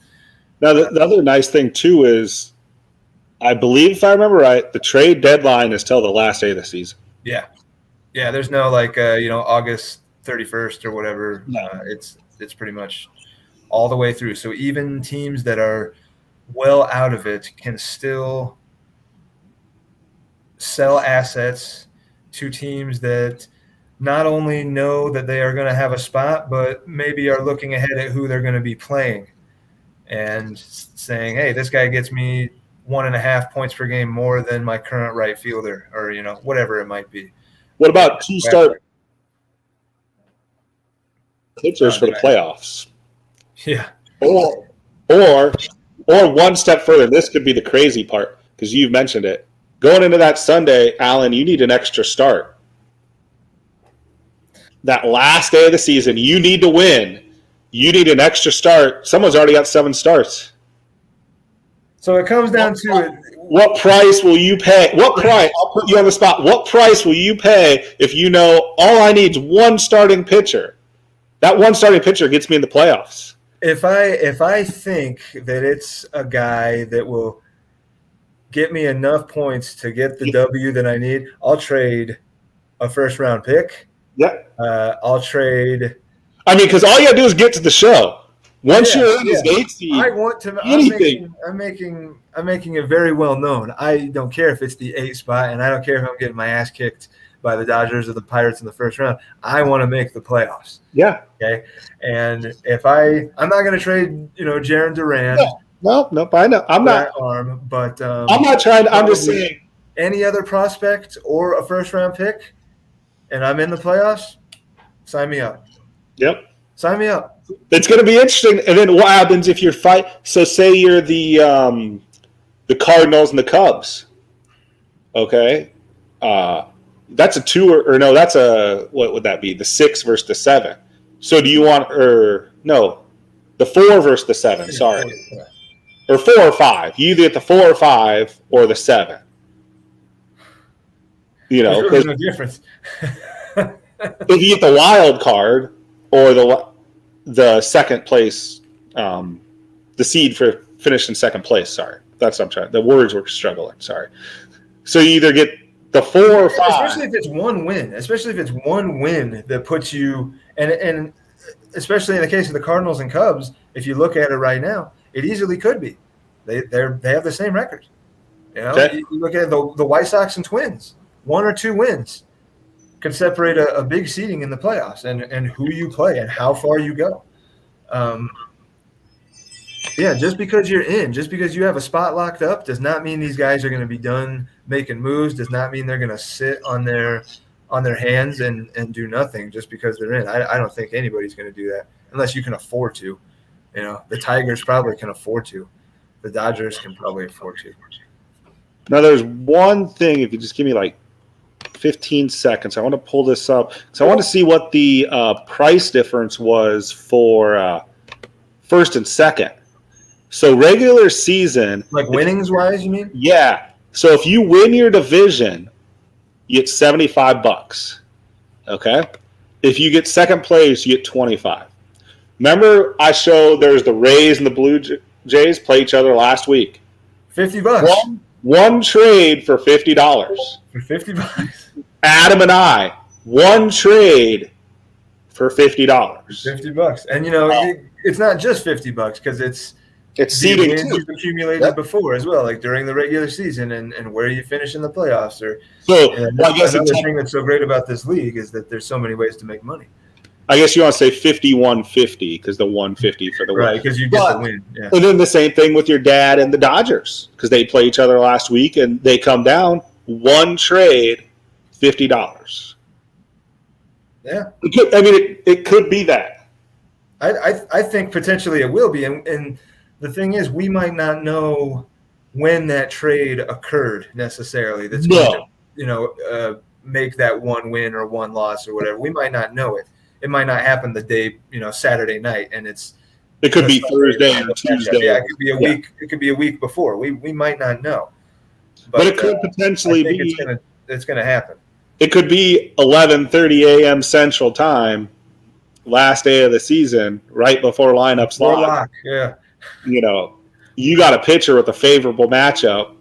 now the other nice thing too is, I believe if I remember right, the trade deadline is till the last day of the season. Yeah. There's no August 31st or whatever. No. It's pretty much all the way through. So even teams that are well out of it can still sell assets to teams that not only know that they are going to have a spot, but maybe are looking ahead at who they're going to be playing and saying, hey, this guy gets me 1.5 points per game more than my current right fielder, or, whatever it might be. What about 2-start pitchers for the playoffs? Yeah. Or one step further, this could be the crazy part, because you've mentioned it. Going into that Sunday, Alan, you need an extra start. That last day of the season, you need to win. You need an extra start. Someone's already got 7 starts. So it comes down to it. What price will you pay? What price? I'll put you on the spot. What price will you pay if you know all I need is 1 starting pitcher? That 1 starting pitcher gets me in the playoffs. If I think that it's a guy that will get me enough points to get the W that I need, I'll trade a first-round pick. Yeah. I'll trade. I mean, because all you got to do is get to the show. Once you're in this 8 seed, I want to. I'm making it very well known. I don't care if it's the 8 spot, and I don't care if I'm getting my ass kicked by the Dodgers or the Pirates in the first round. I want to make the playoffs. Yeah. Okay. And if I'm not going to trade, Jaron Duran. No, I know. I'm not. Arm, but I'm not trying. I'm just saying. Any other prospect or a first-round pick, and I'm in the playoffs, sign me up. Yep. Sign me up. It's going to be interesting. And then what happens if you're fight? So say you're the Cardinals and the Cubs. Okay. That's a 2 or no? That's a what would that be? The 6 versus the 7. So do you want the 4 versus the 7? Sorry, or 4 or 5. You either get the 4 or 5 or the 7. There's no difference. If you get the wild card or the second place, the seed for finishing second place. Sorry, that's what I'm trying. The words were struggling. Sorry. So you either get the 4 or 5, especially if it's one win. Especially if it's one win that puts you, and especially in the case of the Cardinals and Cubs, if you look at it right now, it easily could be. They have the same record. Okay. You look at the White Sox and Twins. 1 or 2 wins could separate a big seeding in the playoffs and who you play and how far you go. Just because you're in, just because you have a spot locked up does not mean these guys are going to be done making moves, does not mean they're going to sit on their hands and do nothing just because they're in. I don't think anybody's going to do that unless you can afford to. The Tigers probably can afford to. The Dodgers can probably afford to. Now, there's one thing, if you just give me like 15 seconds. I want to pull this up because I want to see what the price difference was for first and second. So regular season, like winnings wise, you mean? Yeah. So if you win your division, you get $75. Okay. If you get second place, you get $25. Remember, I showed there's the Rays and the Blue Jays play each other last week. $50. One trade for $50. For $50. Adam and I, one trade for $50. $50. And it's not just $50 because it's seeding wins you've accumulated before as well, like during the regular season and where you finish in the playoffs. I guess another thing that's so great about this league is that there's so many ways to make money. I guess you want to say 51-50 because the 150 for the win. Right, because you get the win. Yeah. And then the same thing with your dad and the Dodgers because they play each other last week and they come down, one trade, $50. Yeah. It could be that. I think potentially it will be. And the thing is, we might not know when that trade occurred necessarily. That's going to, make that one win or one loss or whatever. We might not know it. It might not happen the day, Saturday night, and it could be Thursday or Tuesday. Yeah, it could be a week. It could be a week before. We might not know. But it could potentially be. It's going to happen. It could be 11:30 a.m. Central Time, last day of the season, right before lineups lock. Yeah. You got a pitcher with a favorable matchup.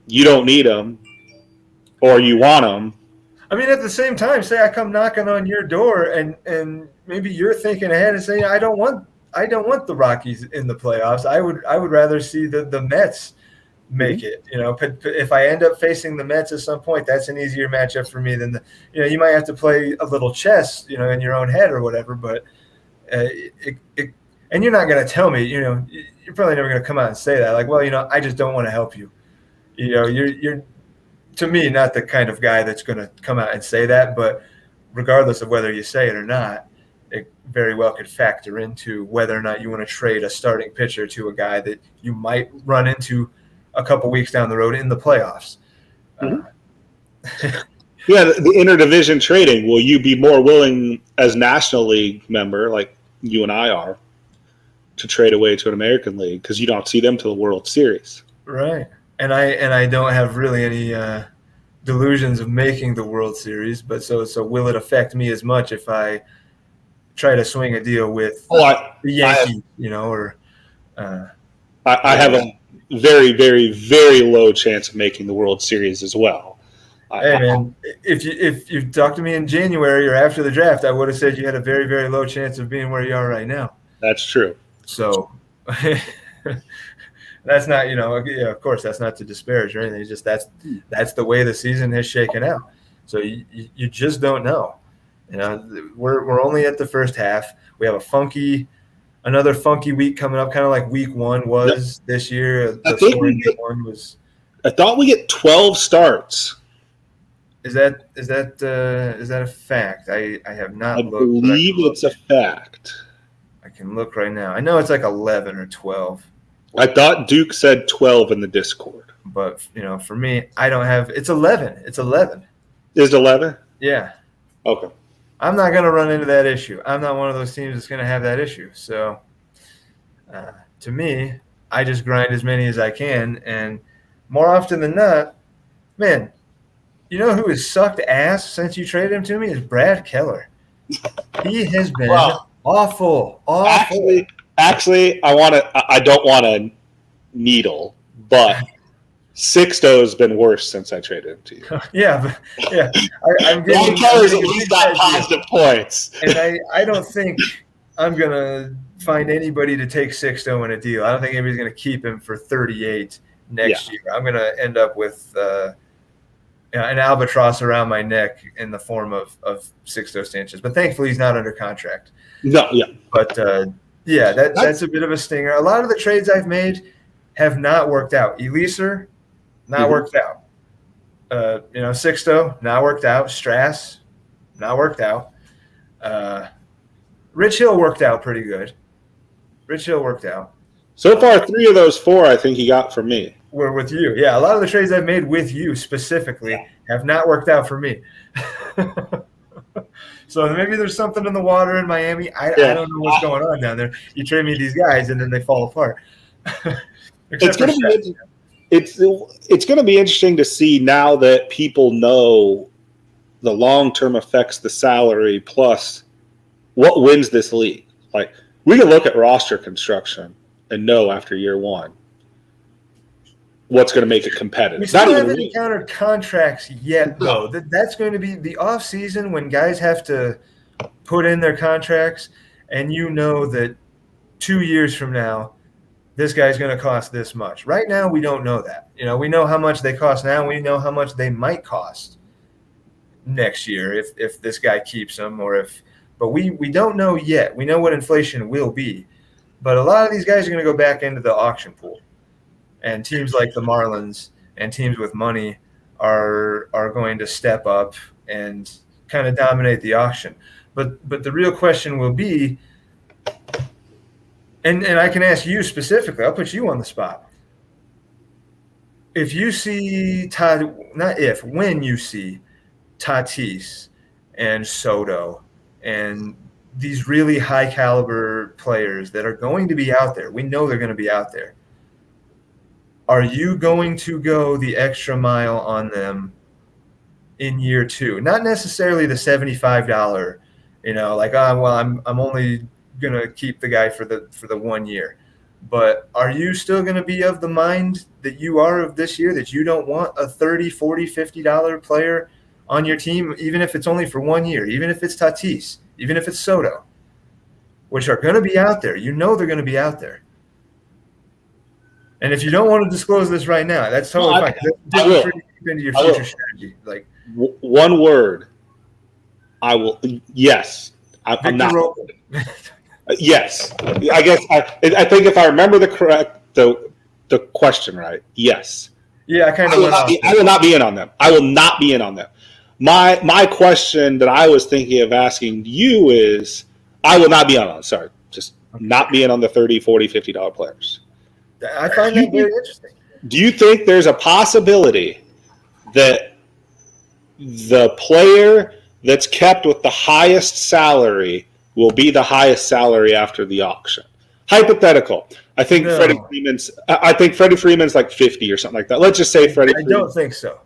You don't need him, or you want him. At the same time, say I come knocking on your door, and maybe you're thinking ahead and saying, I don't want the Rockies in the playoffs. I would rather see the Mets make it. If I end up facing the Mets at some point, that's an easier matchup for me than you might have to play a little chess, in your own head or whatever. But and you're not going to tell me, you're probably never going to come out and say that. Like, well, I just don't want to help you. You're to me not the kind of guy that's going to come out and say that. But regardless of whether you say it or not, it very well could factor into whether or not you want to trade a starting pitcher to a guy that you might run into a couple weeks down the road in the playoffs. Mm-hmm. The interdivision trading. Will you be more willing as National League member, like you and I are, to trade away to an American League because you don't see them to the World Series? Right. And I don't have really any delusions of making the World Series, but so will it affect me as much if I try to swing a deal with the Yankees, I have a very, very, very low chance of making the World Series as well. Hey, man, if you talked to me in January or after the draft, I would have said you had a very, very low chance of being where you are right now. That's true. So that's not, of course, that's not to disparage or anything. It's just that's the way the season has shaken out. So you just don't know. You know, we're only at the first half. We have another funky week coming up, kind of like week 1 was this year. The scoring week 1 was. I thought we get 12 starts. Is that a fact? I have not looked. I believe it's a fact. I can look right now. I know it's like 11 or 12. I thought Duke said 12 in the Discord. But, for me, I don't have – it's 11. It's 11. Is it 11? Yeah. Okay. I'm not going to run into that issue. I'm not one of those teams that's going to have that issue. So, to me, I just grind as many as I can. And more often than not, man, you know who has sucked ass since you traded him to me is Brad Keller. He has been awful. Actually, I don't want to needle, but Sixto has been worse since I traded him to you. I'm getting Keller's at least got positive points. And I don't think I'm going to find anybody to take Sixto in a deal. I don't think anybody's going to keep him for 38 next year. I'm going to end up with an albatross around my neck in the form of Sixto Sanchez. But thankfully, he's not under contract. No, yeah. But, that's a bit of a stinger. A lot of the trades I've made have not worked out. Eliser, not worked out. Sixto, not worked out. Strass, not worked out. Rich Hill worked out pretty good. So far, 3 of those 4 I think he got from me. Were with you. Yeah, a lot of the trades I've made with you specifically have not worked out for me. So maybe there's something in the water in Miami. I don't know what's going on down there. You trade me these guys, and then they fall apart. It's going to be interesting to see now that people know the long-term effects the salary plus what wins this league. Like, we can look at roster construction and know after year 1 what's going to make it competitive. We still haven't encountered contracts yet, though. That's going to be the off season when guys have to put in their contracts, and that 2 years from now, this guy's going to cost this much. Right now, we don't know that. We know how much they cost now. We know how much they might cost next year if this guy keeps them but we don't know yet. We know what inflation will be, but a lot of these guys are going to go back into the auction pool. And teams like the Marlins and teams with money are going to step up and kind of dominate the auction. But the real question will be, and I can ask you specifically, I'll put you on the spot. If you see when you see Tatis and Soto and these really high caliber players that are going to be out there, we know they're going to be out there. Are you going to go the extra mile on them in year 2? Not necessarily the $75, I'm only going to keep the guy for the 1 year. But are you still going to be of the mind that you are of this year, that you don't want a $30, $40, $50 player on your team, even if it's only for 1 year, even if it's Tatis, even if it's Soto, which are going to be out there? They're going to be out there. And if you don't want to disclose this right now, that's totally fine. I will. Into your future strategy. Like, one word. I will. Yes. I'm not. Yes. I guess. I think if I remember the question right. Yes. Yeah, I kind of. I will not be in on them. I will not be in on them. My question that I was thinking of asking you is, I will not be on them. Sorry, just not being on the $30, $40, $50 players. I find that very interesting. Do you think there's a possibility that the player that's kept with the highest salary will be the highest salary after the auction? Hypothetical. I think Freddie Freeman's like 50 or something like that. Let's just say Freddie. I don't think so.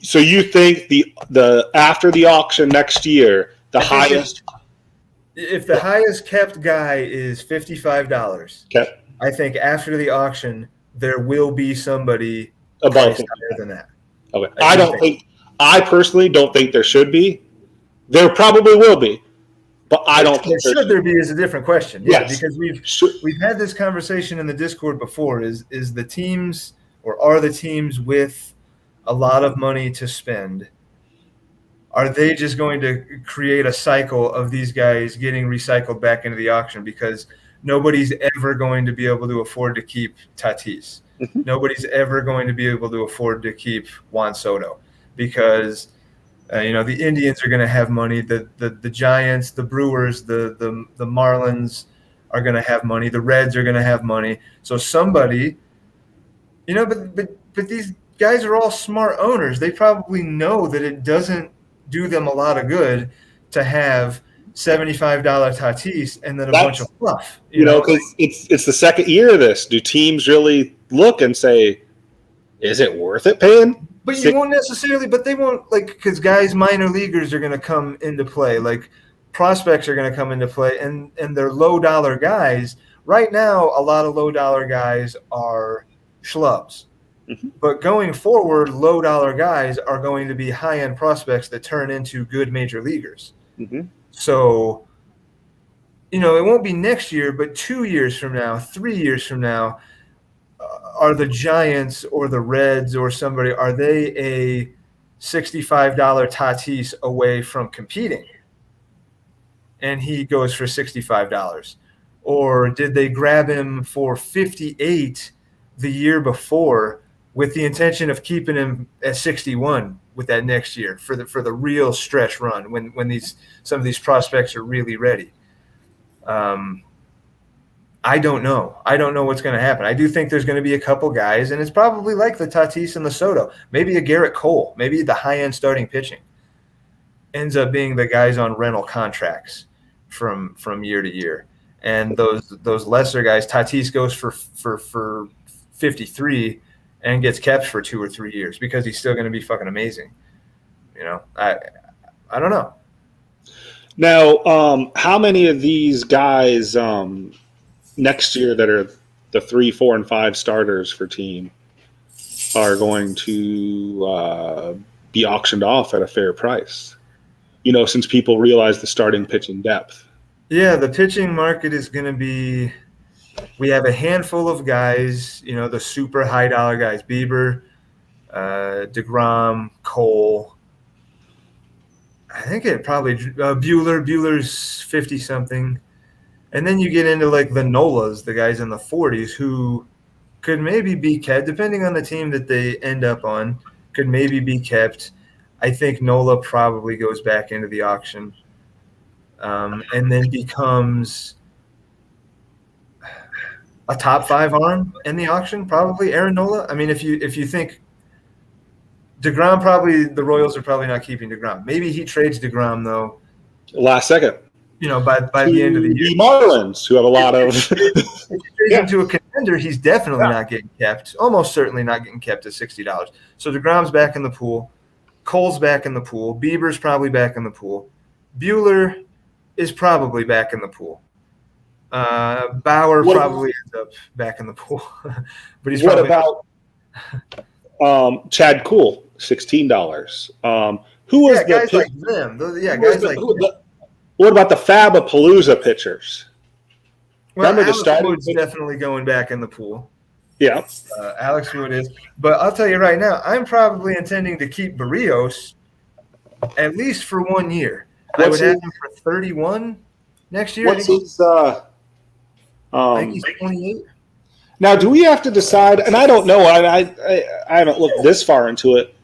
So you think the after the auction next year, the highest? If the highest kept guy is $55, okay. I think after the auction there will be somebody above higher than that. Okay. I personally don't think there should be. There probably will be, but I don't think should there be is a different question. Yeah, yes. Because we've had this conversation in the Discord before. Is the teams, or are the teams with a lot of money to spend, are they just going to create a cycle of these guys getting recycled back into the auction because nobody's ever going to be able to afford to keep Tatis? Mhm. Nobody's ever going to be able to afford to keep Juan Soto because the Indians are going to have money. The Giants, the Brewers, the Marlins are going to have money. The Reds are going to have money. So somebody, but these guys are all smart owners. They probably know that it doesn't do them a lot of good to have $75 Tatis and then a bunch of fluff. Because it's the second year of this. Do teams really look and say, is it worth it paying? But you won't necessarily, but they won't, because guys, minor leaguers are going to come into play. Like prospects are going to come into play, and they're low dollar guys. Right now, a lot of low dollar guys are schlubs. Mm-hmm. But going forward, low dollar guys are going to be high end prospects that turn into good major leaguers. Mm-hmm. So, it won't be next year, but 2 years from now, 3 years from now, are the Giants or the Reds or somebody, are they a $65 Tatis away from competing? And he goes for $65. Or did they grab him for 58 the year before with the intention of keeping him at 61 with that next year for the real stretch run when some of these prospects are really ready? I don't know. I don't know what's going to happen. I do think there's going to be a couple guys, and it's probably like the Tatis and the Soto, maybe a Garrett Cole, maybe the high-end starting pitching ends up being the guys on rental contracts from year to year. And those lesser guys, Tatis goes for 53 and gets kept for 2 or 3 years because he's still going to be fucking amazing. I don't know. Now, how many of these guys next year that are the 3, 4, and 5 starters for team are going to be auctioned off at a fair price? Since people realize the starting pitching depth. Yeah, the pitching market is going to be – we have a handful of guys, the super high-dollar guys, Bieber, DeGrom, Cole. I think it probably Buehler's 50-something. And then you get into like the Nolas, the guys in the 40s who could maybe be kept, depending on the team that they end up on, could maybe be kept. I think Nola probably goes back into the auction and then becomes a top 5 arm in the auction, probably Aaron Nola. I mean, if you think DeGrom, probably the Royals are probably not keeping DeGrom. Maybe he trades DeGrom, though. Last second. By the end of the year. The Marlins, who have a lot of if he trades him to a contender, he's definitely not getting kept. Almost certainly not getting kept at $60. So DeGrom's back in the pool. Cole's back in the pool. Bieber's probably back in the pool. Buehler is probably back in the pool. Bauer probably ends up back in the pool. But he's what about Chad Kuhl, $16? Who was the guys like them? Guys like them. What about the Fabapalooza pitchers? Well, remember Alex Wood's definitely going back in the pool. Yeah. Alex Wood is. But I'll tell you right now, I'm probably intending to keep Barrios at least for 1 year. I would have him for 31 next year. What's his I think he's 28. Now, do we have to decide, and I don't know, I haven't looked this far into it.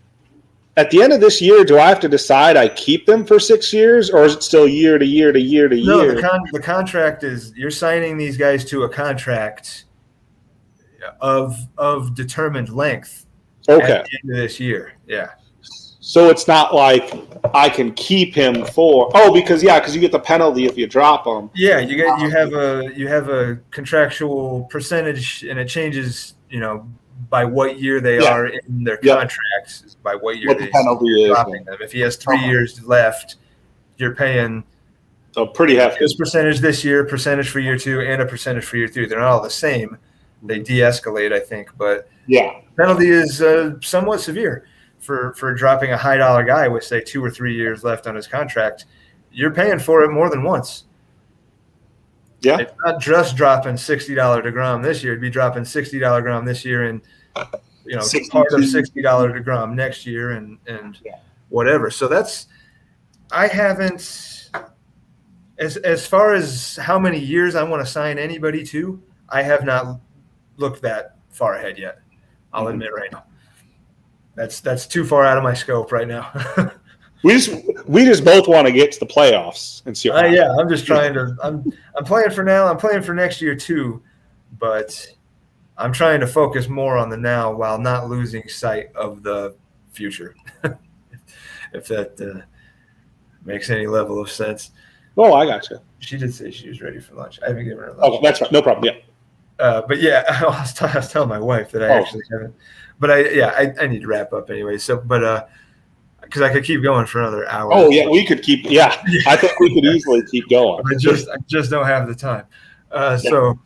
At the end of this year, do I have to decide I keep them for 6 years, or is it still year to year to year to year? No, the contract is you're signing these guys to a contract of determined length at the end of this year. Yeah. So it's not like I can keep him because you get the penalty if you drop him. Yeah, you have a contractual percentage, and it changes, by what year they are in their contracts, by what year the penalty is dropping them. If he has 3 years left, you're paying pretty hefty this percentage this year, percentage for year 2, and a percentage for year 3. They're not all the same. They de-escalate, I think, but penalty is somewhat severe for dropping a high dollar guy with, say, 2 or 3 years left on his contract. You're paying for it more than once. Yeah, it's not just dropping $60 DeGrom this year. It'd be dropping $60 DeGrom this year and part of 62. $60 DeGrom next year and Yeah. whatever. So I haven't, as far as how many years I want to sign anybody to, I have not looked that far ahead yet. I'll admit right now. That's too far out of my scope right now. We just both want to get to the playoffs and see. Yeah, I'm just trying to. I'm playing for now. I'm playing for next year too, but I'm trying to focus more on the now while not losing sight of the future. If that makes any level of sense. Oh, I got you. She did say she was ready for lunch. I haven't given her lunch. Oh, that's right. No problem. Yeah. But yeah, I was telling my wife that I actually haven't. But I need to wrap up anyway. So, but because I could keep going for another hour. Oh yeah, we could keep. Yeah, I think we could easily keep going. I just don't have the time. So,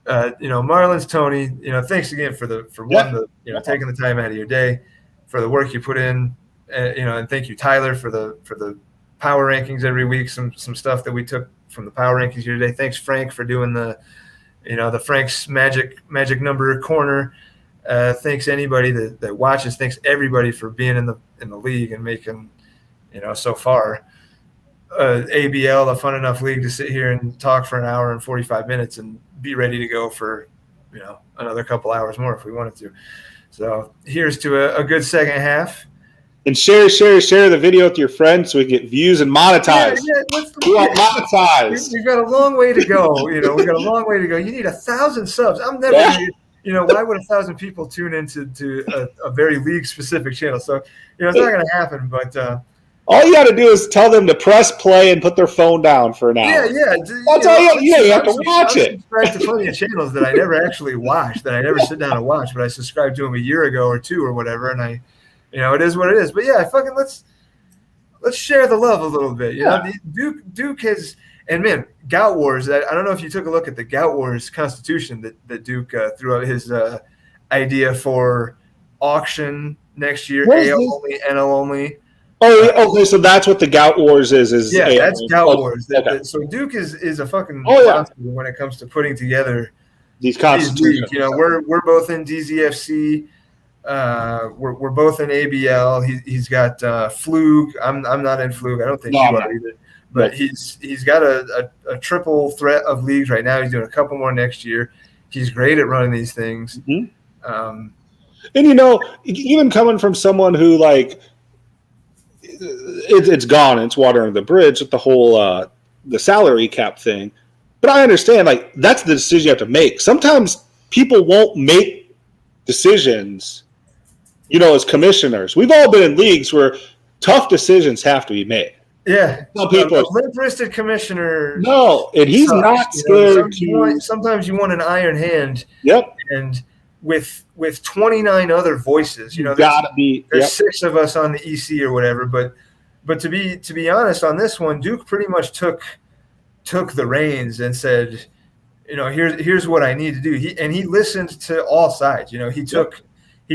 Marlins, Tony, thanks again for taking the time out of your day, for the work you put in, and thank you, Tyler, for the power rankings every week. Some stuff that we took from the power rankings here today. Thanks, Frank, for doing the Frank's magic number corner. Thanks anybody that watches. Thanks everybody for being in the league and making, so far, ABL a fun enough league to sit here and talk for an hour and 45 minutes and be ready to go for, another couple hours more if we wanted to. So here's to a good second half. And share the video with your friends so we get views and monetize. We want monetize. We've got a long way to go. We've got a long way to go. You need 1,000 subs. I'm never why would 1,000 people tune into a very league specific channel? So, it's not going to happen, but all you got to do is tell them to press play and put their phone down for an hour. Yeah. That's all you have to watch it. I subscribe to plenty of channels that I never actually watch, that I never sit down and watch, but I subscribed to them a year ago or two or whatever, and it is what it is. But yeah, fucking let's share the love a little bit. Duke has, and man, Gout Wars. I don't know if you took a look at the Gout Wars Constitution that Duke threw out his idea for auction next year. AL only, NL only. Oh, okay. So that's what the Gout Wars is. That's Gout Wars. Okay. So Duke is a fucking monster when it comes to putting together these constitutions. We're both in DZFC. We're both in ABL. He's got Flug. I'm not in Flug. I don't think you are either. But he's got a triple threat of leagues right now. He's doing a couple more next year. He's great at running these things. Mm-hmm. And even coming from someone who it's gone, it's water under the bridge with the whole the salary cap thing. But I understand that's the decision you have to make. Sometimes people won't make decisions. As commissioners, we've all been in leagues where tough decisions have to be made. Yeah, some people a limp-wristed commissioner. No, and he's not scared sometimes you want an iron hand. Yep. And with 29 other voices, there's 6 of us on the EC or whatever. But to be honest, on this one, Duke pretty much took the reins and said, here's what I need to do. He listened to all sides. He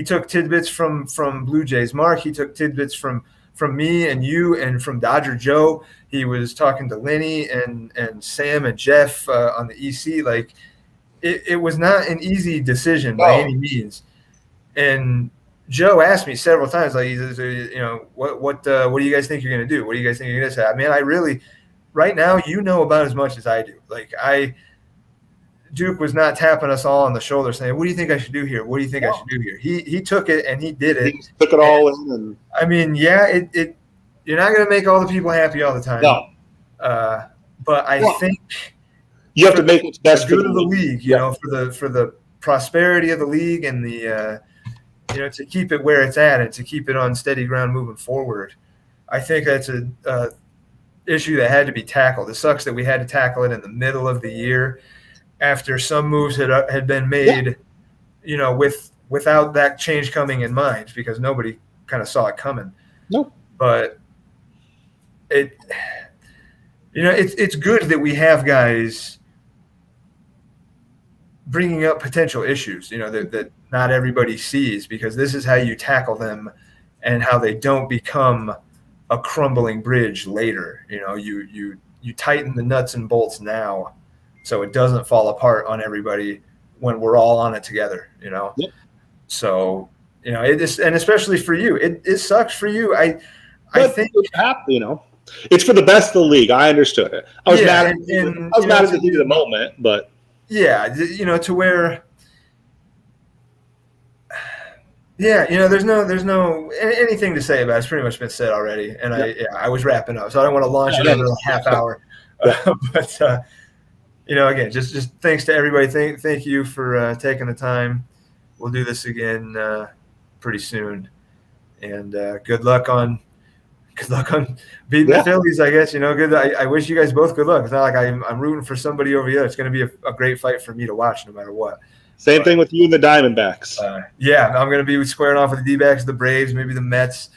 took tidbits from Blue Jays Mark. He took tidbits from me and you and from Dodger Joe. He was talking to Lenny and Sam and Jeff on the EC. It was not an easy decision by any means. And Joe asked me several times, what do you guys think you're going to do? What do you guys think you're going to say? Man, I really, right now, about as much as I do. Duke was not tapping us all on the shoulder saying, what do you think I should do here? What do you think I should do here? He took it and he did it. He took it all in. And I mean, you're not going to make all the people happy all the time. No. But I think you have to make what's best for the league, for the prosperity of the league and the, to keep it where it's at and to keep it on steady ground moving forward. I think that's a issue that had to be tackled. It sucks that we had to tackle it in the middle of the year, after some moves had been made, without that change coming in mind, because nobody kind of saw it coming. Nope. But it's good that we have guys bringing up potential issues, that not everybody sees, because this is how you tackle them and how they don't become a crumbling bridge later. You tighten the nuts and bolts now, so it doesn't fall apart on everybody when we're all on it together. Yep. So, it is, and especially for you, it sucks for you. I But think, it's for the best of the league. I understood it. I was yeah, mad. and I was mad at the heat of the moment, but yeah, to where, yeah, there's no anything to say about it. It's pretty much been said already, and yeah, I was wrapping up, so I don't want to launch another half hour. yeah. But again, just thanks to everybody. Thank you for taking the time. We'll do this again pretty soon, and good luck on beating the Phillies. I guess good. I wish you guys both good luck. It's not like I'm rooting for somebody over the other. It's going to be a great fight for me to watch, no matter what. Same thing with you and the Diamondbacks. Yeah, I'm going to be squaring off with the D-backs, the Braves, maybe the Mets.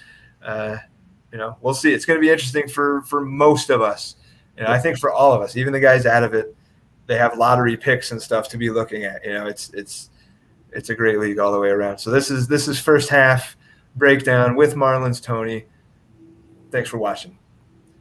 We'll see. It's going to be interesting for most of us. I think for all of us, even the guys out of it, they have lottery picks and stuff to be looking at. It's a great league all the way around. So this is first half breakdown with Marlins Tony. Thanks for watching.